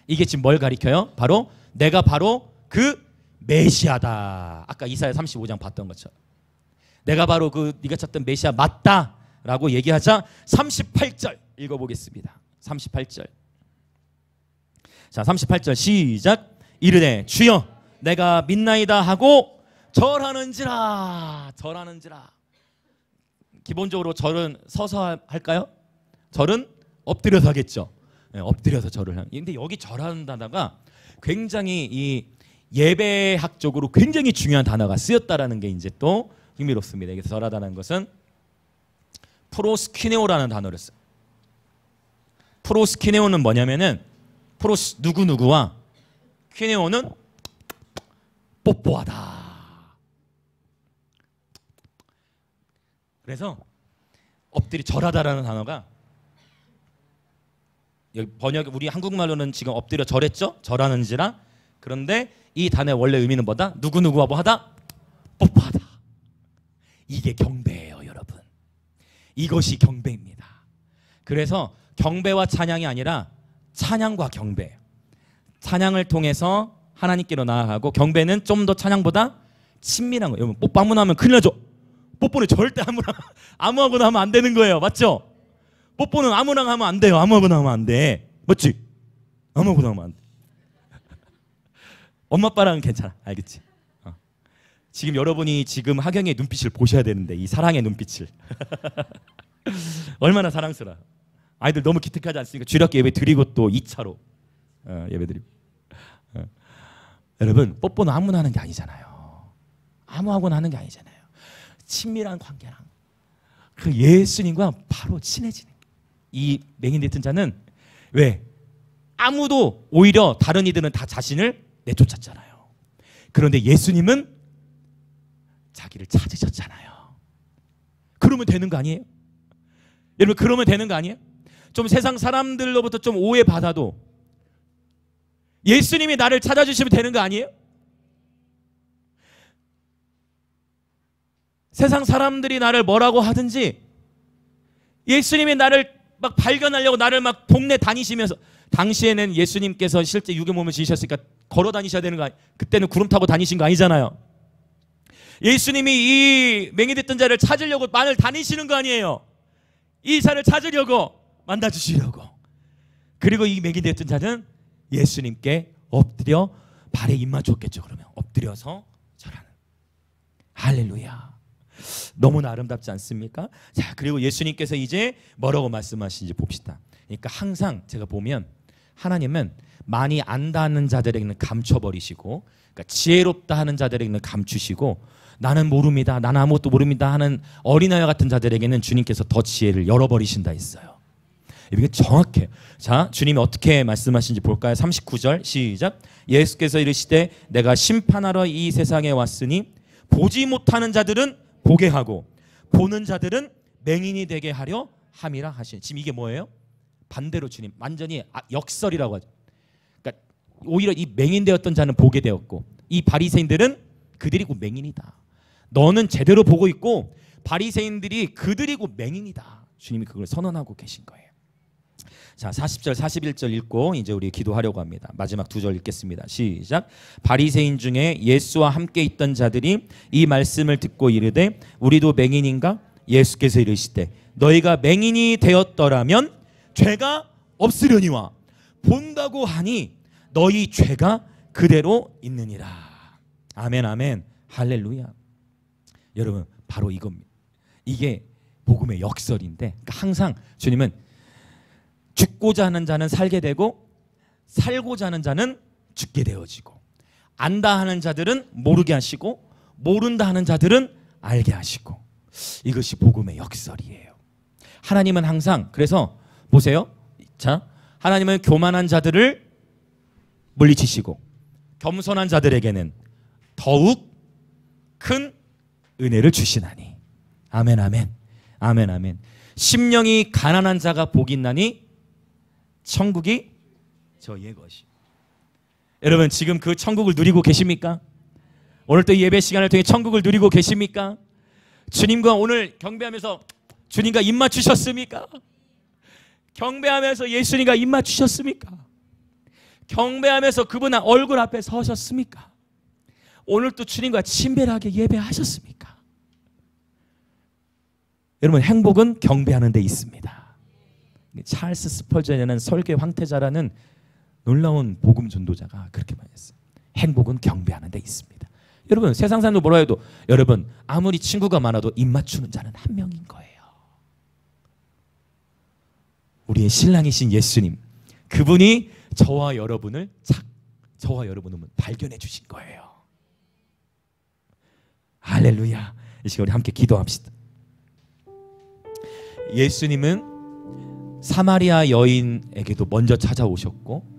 이게 지금 뭘 가리켜요? 바로 내가 바로 그 메시아다. 아까 이사야 35장 봤던 것처럼 내가 바로 그 네가 찾던 메시아 맞다라고 얘기하자 38절 읽어보겠습니다. 38절. 자, 38절 시작. 이르되 주여 내가 믿나이다 하고 절하는지라. 기본적으로 절은 서서 할까요? 절은 엎드려서 하겠죠. 네, 엎드려서 절을 하는. 근데 여기 절하는 단어가 굉장히 이 예배학적으로 굉장히 중요한 단어가 쓰였다라는 게 이제 또 흥미롭습니다. 여기서 절하다는 것은 프로스키네오라는 단어를 써요. 프로스키네오는 뭐냐면은 프로스 누구누구와 키네오는 뽀뽀하다. 그래서 엎드리 절하다라는 단어가 여기 번역 우리 한국말로는 지금 엎드려 절했죠? 절하는지라. 그런데 이 단어의 원래 의미는 뭐다? 누구누구와 뭐 하다? 뽀뽀하다. 이게 경배예요, 여러분. 이것이 경배입니다. 그래서 경배와 찬양이 아니라 찬양과 경배. 찬양을 통해서 하나님께로 나아가고 경배는 좀 더 찬양보다 친밀한 거예요. 여러분 뽀뽀 아무나 하면 큰일 나죠. 뽀뽀는 절대 아무하고나 하면 안 되는 거예요. 맞죠? 뽀뽀는 아무나 하면 안 돼요. 아무하고나 하면 안 돼. 맞지? 아무하고나 하면 안 돼. 엄마 아빠랑은 괜찮아. 알겠지? 지금 여러분이 지금 하경의 눈빛을 보셔야 되는데 이 사랑의 눈빛을 얼마나 사랑스러워. 아이들 너무 기특하지 않습니까? 주일학교 예배 드리고 또 2차로 예배 드리고. 여러분 뽀뽀는 아무나 하는 게 아니잖아요. 아무하고나 하는 게 아니잖아요. 친밀한 관계랑 그 예수님과 바로 친해지는 이 맹인됐던 자는 왜? 아무도 오히려 다른 이들은 다 자신을 내쫓았잖아요. 그런데 예수님은 자기를 찾으셨잖아요. 그러면 되는 거 아니에요? 여러분 그러면 되는 거 아니에요? 좀 세상 사람들로부터 좀 오해받아도 예수님이 나를 찾아주시면 되는 거 아니에요? 세상 사람들이 나를 뭐라고 하든지 예수님이 나를 막 발견하려고 나를 막 동네 다니시면서 당시에는 예수님께서 실제 육의 몸을 지으셨으니까 걸어 다니셔야 되는 거 아니에요? 그때는 구름 타고 다니신 거 아니잖아요. 예수님이 이 맹인됐던 자를 찾으려고 만을 다니시는 거 아니에요. 이 자를 찾으려고 만나주시려고. 그리고 이 맹인됐던 자는 예수님께 엎드려 발에 입만 줬겠죠. 그러면 엎드려서 절하는. 할렐루야. 너무나 아름답지 않습니까? 자, 그리고 예수님께서 이제 뭐라고 말씀하시는지 봅시다. 그러니까 항상 제가 보면 하나님은 많이 안다는 자들에게는 감춰버리시고, 그러니까 지혜롭다 하는 자들에게는 감추시고, 나는 모릅니다, 나는 아무것도 모릅니다 하는 어린아이 같은 자들에게는 주님께서 더 지혜를 열어버리신다 했어요. 이게 정확해요. 자, 주님이 어떻게 말씀하신지 볼까요? 39절 시작. 예수께서 이르시되 내가 심판하러 이 세상에 왔으니 보지 못하는 자들은 보게 하고 보는 자들은 맹인이 되게 하려 함이라 하시니. 지금 이게 뭐예요? 반대로 주님 완전히 역설이라고 하죠. 그러니까 오히려 이 맹인되었던 자는 보게 되었고 이 바리새인들은 그들이고 맹인이다. 너는 제대로 보고 있고 바리새인들이 그들이고 맹인이다. 주님이 그걸 선언하고 계신 거예요. 자, 40절 41절 읽고 이제 우리 기도하려고 합니다. 마지막 두 절 읽겠습니다. 시작. 바리새인 중에 예수와 함께 있던 자들이 이 말씀을 듣고 이르되 우리도 맹인인가? 예수께서 이르시되 너희가 맹인이 되었더라면 죄가 없으려니와 본다고 하니 너희 죄가 그대로 있느니라. 아멘 아멘 할렐루야. 여러분 바로 이겁니다. 이게 복음의 역설인데, 그러니까 항상 주님은 죽고자 하는 자는 살게 되고 살고자 하는 자는 죽게 되어지고, 안다 하는 자들은 모르게 하시고 모른다 하는 자들은 알게 하시고, 이것이 복음의 역설이에요. 하나님은 항상, 그래서 보세요. 자, 하나님은 교만한 자들을 물리치시고 겸손한 자들에게는 더욱 큰 은혜를 주시나니. 아멘 아멘 아멘 아멘. 심령이 가난한 자가 복이 있나니 천국이 저희의 것이. 여러분, 지금 그 천국을 누리고 계십니까? 오늘 또 예배 시간을 통해 천국을 누리고 계십니까? 주님과 오늘 경배하면서 주님과 입 맞추셨습니까? 경배하면서 예수님과 입 맞추셨습니까? 경배하면서 그분 얼굴 앞에 서셨습니까? 오늘 또 주님과 친밀하게 예배하셨습니까? 여러분, 행복은 경배하는 데 있습니다. 찰스 스펄전이라는 설교 황태자라는 놀라운 복음 전도자가 그렇게 말했어요. 행복은 경배하는 데 있습니다. 여러분, 세상 사람도 뭐라 해도 여러분, 아무리 친구가 많아도 입 맞추는 자는 한 명인 거예요. 우리의 신랑이신 예수님, 그분이 저와 여러분을 발견해 주신 거예요. 할렐루야. 이 시간 우리 함께 기도합시다. 예수님은 사마리아 여인에게도 먼저 찾아오셨고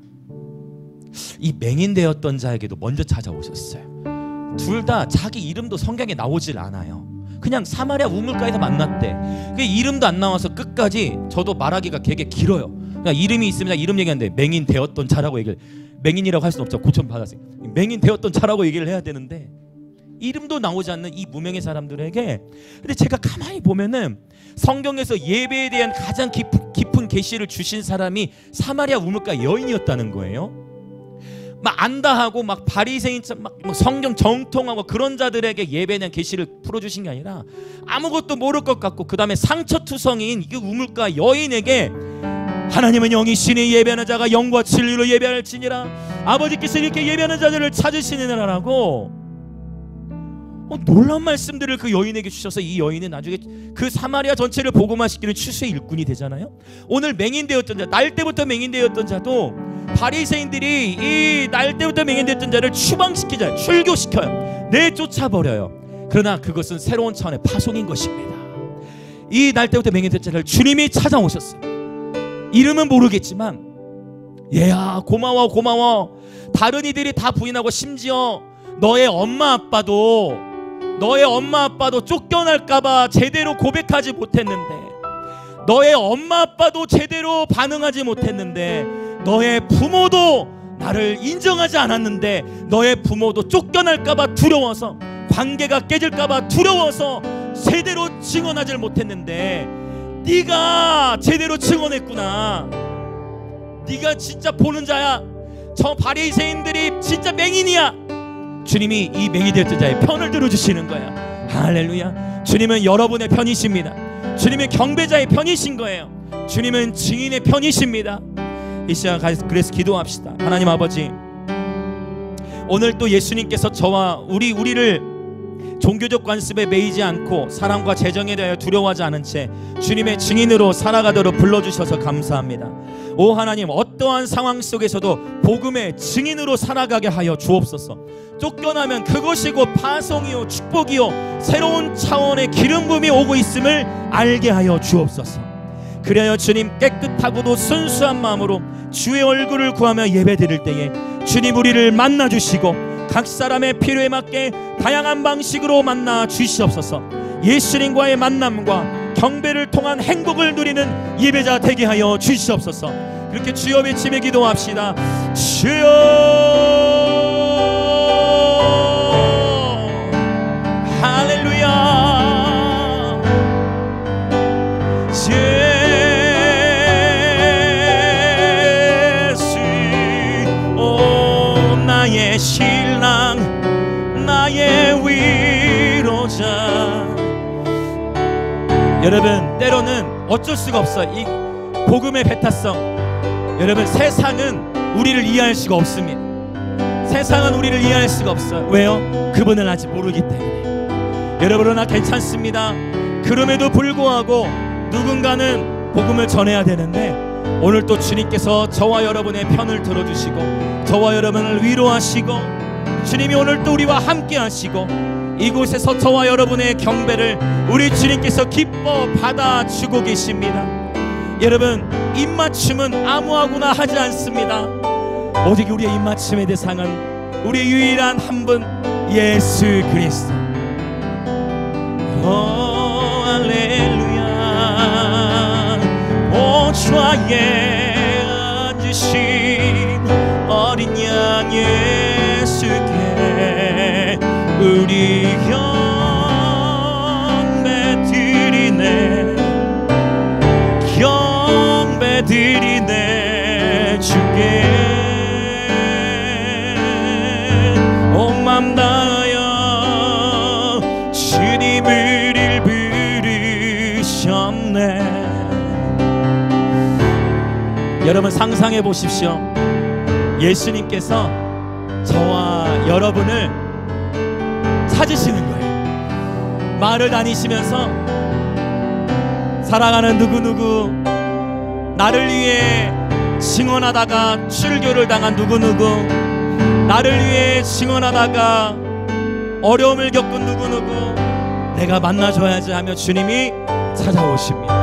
이 맹인되었던 자에게도 먼저 찾아오셨어요. 둘 다 자기 이름도 성경에 나오질 않아요. 그냥 사마리아 우물가에서 만났대. 그 이름도 안 나와서 끝까지, 저도 말하기가 되게 길어요. 그냥 이름이 있습니다. 이름 얘기하는데 맹인 되었던 자라고 얘기를, 맹인이라고 할 수는 없죠. 고천 받았어요. 맹인 되었던 자라고 얘기를 해야 되는데 이름도 나오지 않는 이 무명의 사람들에게, 근데 제가 가만히 보면은 성경에서 예배에 대한 가장 깊은 계시를 주신 사람이 사마리아 우물가 여인이었다는 거예요. 막 안다 하고 막 바리새인처럼 막 성경 정통하고 그런 자들에게 예배에 대한 계시를 풀어주신 게 아니라 아무것도 모를 것 같고 그 다음에 상처투성이인 이 우물가 여인에게 하나님은 영이시니 예배하는 자가 영과 진리로 예배할지니라, 아버지께서 이렇게 예배하는 자들을 찾으시느라라고 놀라운 말씀들을 그 여인에게 주셔서 이 여인은 나중에 그 사마리아 전체를 복음화시키는 추수의 일꾼이 되잖아요. 오늘 맹인되었던 자, 날 때부터 맹인되었던 자도 바리새인들이 이 날 때부터 맹인되었던 자를 추방시키잖아요. 출교시켜요. 내쫓아버려요. 그러나 그것은 새로운 차원의 파송인 것입니다. 이 날 때부터 맹인되었던 자를 주님이 찾아오셨어요. 이름은 모르겠지만 얘야 고마워. 다른 이들이 다 부인하고 심지어 너의 엄마 아빠도 쫓겨날까봐 제대로 고백하지 못했는데, 너의 엄마 아빠도 제대로 반응하지 못했는데, 너의 부모도 나를 인정하지 않았는데, 너의 부모도 쫓겨날까봐 두려워서, 관계가 깨질까봐 두려워서 제대로 증언하지 못했는데 네가 제대로 증언했구나. 네가 진짜 보는 자야. 저 바리새인들이 진짜 맹인이야. 주님이 이 맹이 되었던 자의 편을 들어주시는 거야. 할렐루야. 주님은 여러분의 편이십니다. 주님은 경배자의 편이신 거예요. 주님은 증인의 편이십니다. 이 시간 그래서 기도합시다. 하나님 아버지, 오늘 또 예수님께서 저와 우리를 종교적 관습에 매이지 않고 사랑과 재정에 대하여 두려워하지 않은 채 주님의 증인으로 살아가도록 불러주셔서 감사합니다. 오 하나님, 어떠한 상황 속에서도 복음의 증인으로 살아가게 하여 주옵소서. 쫓겨나면 그것이 곧 파송이요 축복이요 새로운 차원의 기름 부음이 오고 있음을 알게 하여 주옵소서. 그래야 주님, 깨끗하고도 순수한 마음으로 주의 얼굴을 구하며 예배드릴 때에 주님 우리를 만나주시고 각 사람의 필요에 맞게 다양한 방식으로 만나 주시옵소서. 예수님과의 만남과 경배를 통한 행복을 누리는 예배자 되게 하여 주시옵소서. 그렇게 주여 외치며 기도합시다. 주여. 할렐루야. 나의 신랑, 나의 위로자. 여러분, 때로는 어쩔 수가 없어요. 이 복음의 배타성. 여러분, 세상은 우리를 이해할 수가 없습니다. 세상은 우리를 이해할 수가 없어요. 왜요? 그분을 아직 모르기 때문에. 여러분, 그러나 괜찮습니다. 그럼에도 불구하고 누군가는 복음을 전해야 되는데 오늘 또 주님께서 저와 여러분의 편을 들어주시고 저와 여러분을 위로하시고 주님이 오늘 또 우리와 함께 하시고 이곳에서 저와 여러분의 경배를 우리 주님께서 기뻐 받아주고 계십니다. 여러분, 입맞춤은 아무하고나 하지 않습니다. 오직 우리의 입맞춤의 대상은 우리의 유일한 한 분 예수 그리스도. 오 할렐루야. 보좌에 앉으신 어린 양 예수께 우리 경배 드리네 주께 온 맘 다하여 주님을 부르셨네. 여러분 상상해 보십시오. 예수님께서 저와 여러분을 찾으시는 거예요. 마을 다니시면서 살아가는 누구누구, 나를 위해 증언하다가 출교를 당한 누구누구, 나를 위해 증언하다가 어려움을 겪은 누구누구 내가 만나줘야지 하며 주님이 찾아오십니다.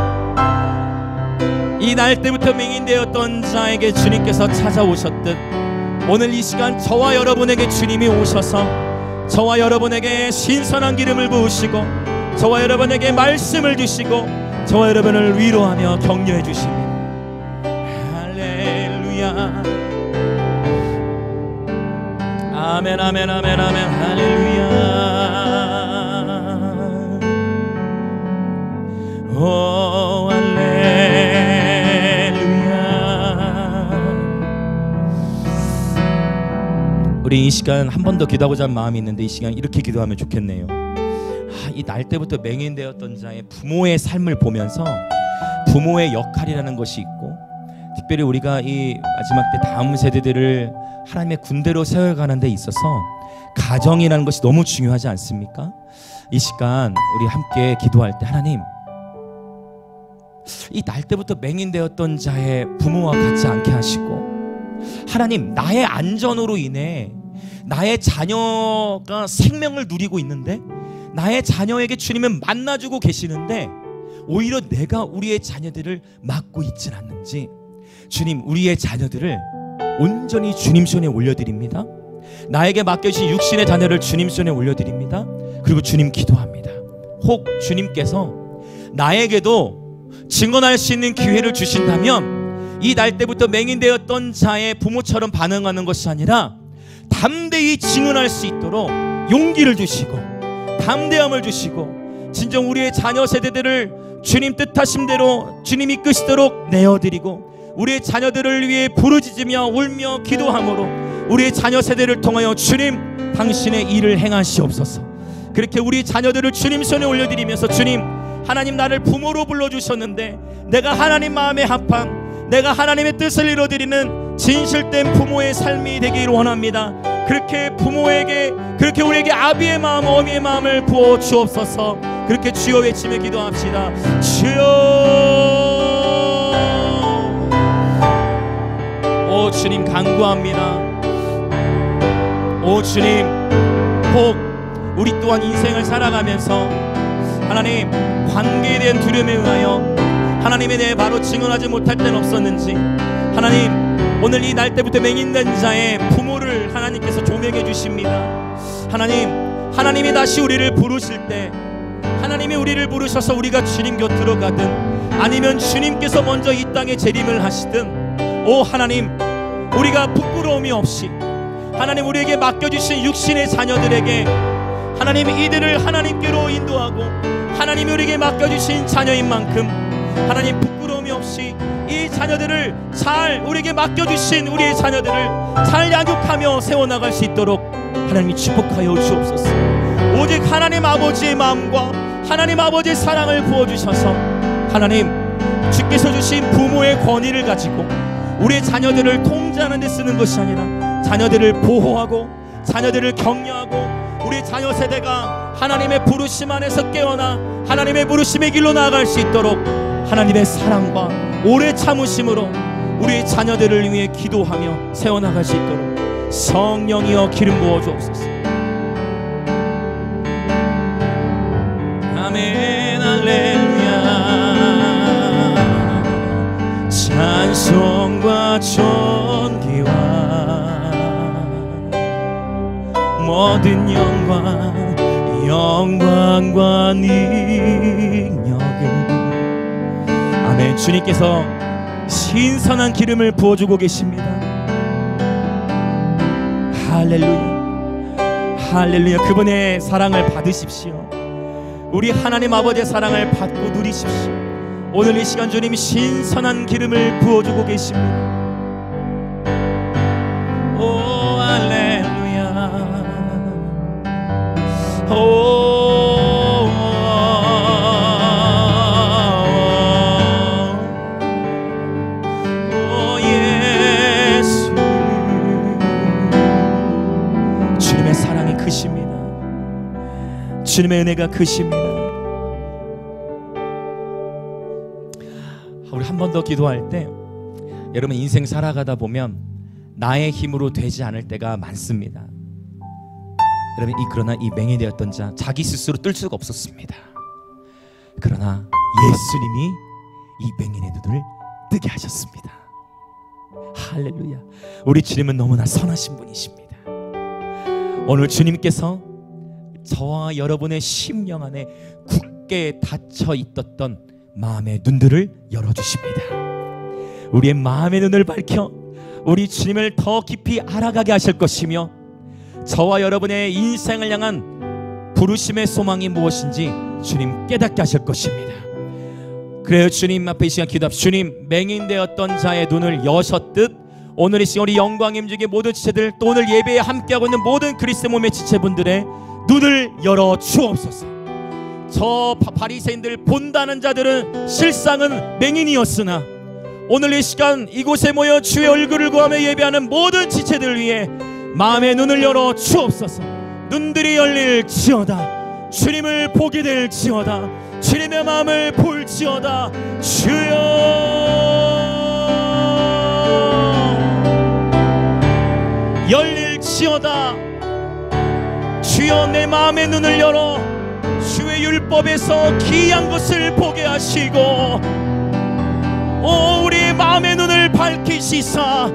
이 날 때부터 맹인되었던 자에게 주님께서 찾아오셨듯 오늘 이 시간 저와 여러분에게 주님이 오셔서 저와 여러분에게 신선한 기름을 부으시고 저와 여러분에게 말씀을 주시고 저와 여러분을 위로하며 격려해 주십니다. 할렐루야. 아멘 아멘 아멘 아멘. 할렐루야. 오 할렐루야. 우리 이 시간 한 번 더 기도하고자 하는 마음이 있는데 이 시간 이렇게 기도하면 좋겠네요. 이 날 때부터 맹인되었던 자의 부모의 삶을 보면서 부모의 역할이라는 것이 있고 특별히 우리가 이 마지막 때 다음 세대들을 하나님의 군대로 세워가는 데 있어서 가정이라는 것이 너무 중요하지 않습니까? 이 시간 우리 함께 기도할 때 하나님, 이 날 때부터 맹인되었던 자의 부모와 같지 않게 하시고 하나님, 나의 안전으로 인해 나의 자녀가 생명을 누리고 있는데 나의 자녀에게 주님은 만나주고 계시는데 오히려 내가 우리의 자녀들을 맡고 있진 않는지 주님, 우리의 자녀들을 온전히 주님 손에 올려드립니다. 나에게 맡겨주신 육신의 자녀를 주님 손에 올려드립니다. 그리고 주님 기도합니다. 혹 주님께서 나에게도 증언할 수 있는 기회를 주신다면 이 날 때부터 맹인되었던 자의 부모처럼 반응하는 것이 아니라 담대히 증언할 수 있도록 용기를 주시고 담대함을 주시고 진정 우리의 자녀 세대들을 주님 뜻하신 대로 주님 이끄시도록 내어드리고 우리의 자녀들을 위해 부르짖으며 울며 기도함으로 우리의 자녀 세대를 통하여 주님 당신의 일을 행하시옵소서. 그렇게 우리 자녀들을 주님 손에 올려드리면서 주님, 하나님 나를 부모로 불러주셨는데 내가 하나님 마음에 합한 내가 하나님의 뜻을 이루어드리는 진실된 부모의 삶이 되기를 원합니다. 그렇게 부모에게, 그렇게 우리에게 아비의 마음, 어미의 마음을 부어 주옵소서. 그렇게 주여 외치며 기도합시다. 주여. 오 주님 간구합니다. 오 주님, 혹 우리 또한 인생을 살아가면서 하나님 관계에 대한 두려움에 의하여 하나님에 대해 바로 증언하지 못할 때는 없었는지 하나님, 오늘 이 날 때부터 맹인된 자의 부모를 하나님께서 조명해 주십니다. 하나님, 하나님이 다시 우리를 부르실 때 하나님이 우리를 부르셔서 우리가 주님 곁으로 가든 아니면 주님께서 먼저 이 땅에 재림을 하시든 오 하나님, 우리가 부끄러움이 없이 하나님 우리에게 맡겨주신 육신의 자녀들에게 하나님 이들을 하나님께로 인도하고 하나님이 우리에게 맡겨주신 자녀인 만큼 하나님 부끄러움이 없이 이 자녀들을 잘 우리에게 맡겨주신 우리의 자녀들을 잘 양육하며 세워나갈 수 있도록 하나님이 축복하여 주옵소서. 오직 하나님 아버지의 마음과 하나님 아버지의 사랑을 부어주셔서 하나님 주께서 주신 부모의 권위를 가지고 우리의 자녀들을 통제하는 데 쓰는 것이 아니라 자녀들을 보호하고 자녀들을 격려하고 우리 자녀 세대가 하나님의 부르심 안에서 깨어나 하나님의 부르심의 길로 나아갈 수 있도록 하나님의 사랑과 오래 참으심으로 우리 자녀들을 위해 기도하며 세워나갈 수 있도록 성령이여 기름 부어 주옵소서. 아멘 할렐루야. 찬송과 존귀와 모든 영광과 능력을 아멘. 주님께서 신선한 기름을 부어주고 계십니다. 할렐루야 할렐루야. 그분의 사랑을 받으십시오. 우리 하나님 아버지의 사랑을 받고 누리십시오. 오늘 이 시간 주님이 신선한 기름을 부어주고 계십니다. 오 할렐루야. 오 예수. 주님의 사랑이 크십니다. 주님의 은혜가 크십니다. 우리 한 번 더 기도할 때 여러분 인생 살아가다 보면 나의 힘으로 되지 않을 때가 많습니다. 여러분 그러나 이 맹인되었던 자 자기 스스로 뜰 수가 없었습니다. 그러나 예수님이 이 맹인의 눈을 뜨게 하셨습니다. 할렐루야. 우리 주님은 너무나 선하신 분이십니다. 오늘 주님께서 저와 여러분의 심령 안에 굳게 닫혀 있었던 마음의 눈들을 열어주십니다. 우리의 마음의 눈을 밝혀 우리 주님을 더 깊이 알아가게 하실 것이며 저와 여러분의 인생을 향한 부르심의 소망이 무엇인지 주님 깨닫게 하실 것입니다. 그래요. 주님 앞에 이 시간 기도합시다. 주님 맹인되었던 자의 눈을 여셨듯 오늘 이 시간 우리 영광 임직의 모든 지체들 또 오늘 예배에 함께하고 있는 모든 그리스도 몸의 지체분들의 눈을 열어 주옵소서. 저 바리새인들 본다는 자들은 실상은 맹인이었으나 오늘 이 시간 이곳에 모여 주의 얼굴을 구하며 예배하는 모든 지체들 위해 마음의 눈을 열어 주옵소서. 눈들이 열릴지어다. 주님을 보게 될지어다. 주님의 마음을 볼지어다. 주여 열릴지어다. 주여 내 마음의 눈을 열어 주의 율법에서 기이한 것을 보게 하시고 우리의 마음의 눈을 밝히시사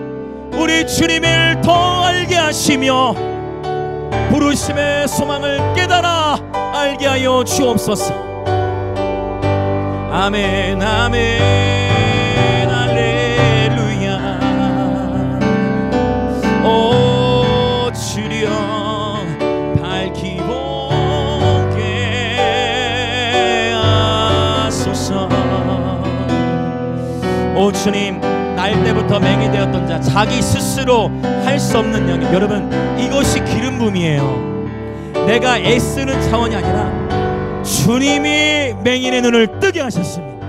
우리 주님을 더 알게 하시며 부르심의 소망을 깨달아 알게 하여 주옵소서. 아멘 아멘 할렐루야. 오 주여 밝히 보게 하소서. 오 주님 날 때부터 맹인되었던 자 자기 스스로 할 수 없는 영역 여러분 이것이 기름 부음이에요. 내가 애쓰는 차원이 아니라 주님이 맹인의 눈을 뜨게 하셨습니다.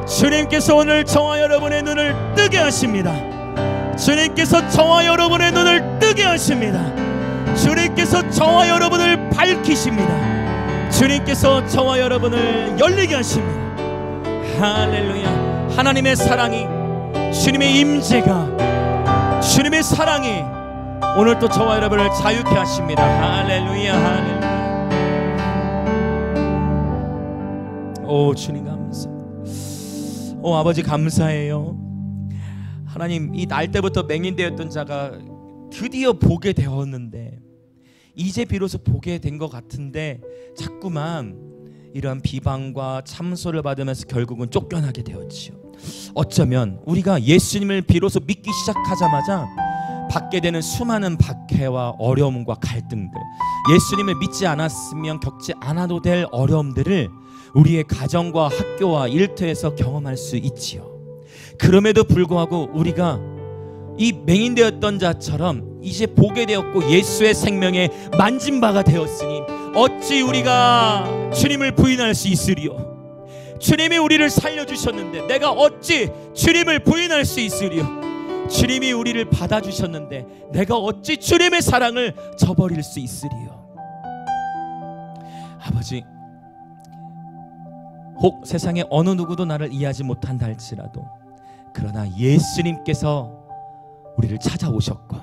주님께서 오늘 저와 여러분의 눈을 뜨게 하십니다. 주님께서 저와 여러분의 눈을 뜨게 하십니다. 주님께서 저와 여러분을 밝히십니다. 주님께서 저와 여러분을 열리게 하십니다. 할렐루야. 하나님의 사랑이 주님의 임재가 주님의 사랑이 오늘 또 저와 여러분을 자유케 하십니다. 할렐루야 할렐루야. 오 주님 감사합니다. 오 아버지 감사해요. 하나님 이 날 때부터 맹인되었던 자가 드디어 보게 되었는데 이제 비로소 보게 된 것 같은데 자꾸만 이러한 비방과 참소를 받으면서 결국은 쫓겨나게 되었지요. 어쩌면 우리가 예수님을 비로소 믿기 시작하자마자 받게 되는 수많은 박해와 어려움과 갈등들, 예수님을 믿지 않았으면 겪지 않아도 될 어려움들을 우리의 가정과 학교와 일터에서 경험할 수 있지요. 그럼에도 불구하고 우리가 이 맹인되었던 자처럼 이제 보게 되었고 예수의 생명에 만진 바가 되었으니 어찌 우리가 주님을 부인할 수 있으리요. 주님이 우리를 살려주셨는데 내가 어찌 주님을 부인할 수 있으리요. 주님이 우리를 받아주셨는데 내가 어찌 주님의 사랑을 저버릴 수 있으리요. 아버지 혹 세상에 어느 누구도 나를 이해하지 못한다 할지라도, 그러나 예수님께서 우리를 찾아오셨고,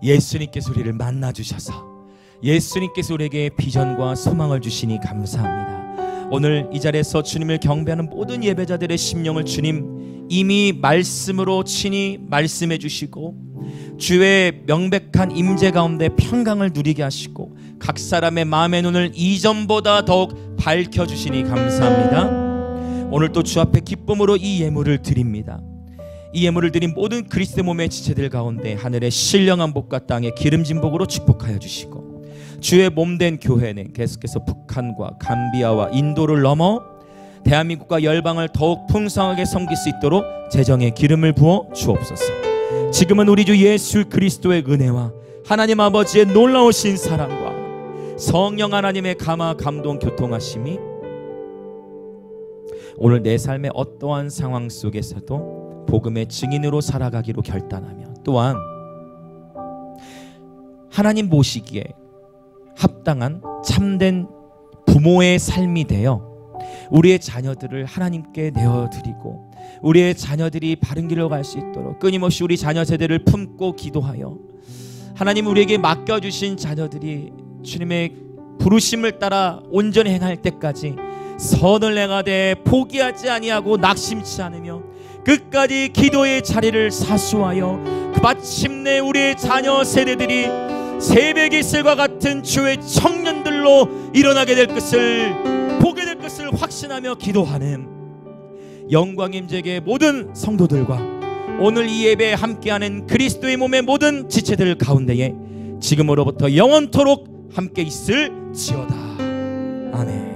예수님께서 우리를 만나주셔서, 예수님께서 우리에게 비전과 소망을 주시니 감사합니다. 오늘 이 자리에서 주님을 경배하는 모든 예배자들의 심령을 주님 이미 말씀으로 친히 말씀해 주시고, 주의 명백한 임재 가운데 평강을 누리게 하시고, 각 사람의 마음의 눈을 이전보다 더욱 밝혀주시니 감사합니다. 오늘 또 주 앞에 기쁨으로 이 예물을 드립니다. 이 예물을 드린 모든 그리스도 몸의 지체들 가운데 하늘의 신령한 복과 땅의 기름진 복으로 축복하여 주시고, 주의 몸된 교회는 계속해서 북한과 감비아와 인도를 넘어 대한민국과 열방을 더욱 풍성하게 섬길 수 있도록 재정의 기름을 부어 주옵소서. 지금은 우리 주 예수 그리스도의 은혜와 하나님 아버지의 놀라우신 사랑과 성령 하나님의 감화 감동 교통하심이 오늘 내 삶의 어떠한 상황 속에서도 복음의 증인으로 살아가기로 결단하며, 또한 하나님 보시기에 합당한 참된 부모의 삶이 되어 우리의 자녀들을 하나님께 내어드리고, 우리의 자녀들이 바른 길로 갈 수 있도록 끊임없이 우리 자녀 세대를 품고 기도하여, 하나님 우리에게 맡겨주신 자녀들이 주님의 부르심을 따라 온전히 행할 때까지 선을 행하되 포기하지 아니하고 낙심치 않으며 끝까지 기도의 자리를 사수하여 마침내 우리의 자녀 세대들이 새벽의 이슬과 같은 주의 청년들로 일어나게 될 것을, 보게 될 것을 확신하며 기도하는 영광 임재의 모든 성도들과 오늘 이 예배에 함께하는 그리스도의 몸의 모든 지체들 가운데에 지금으로부터 영원토록 함께 있을지어다. 아멘.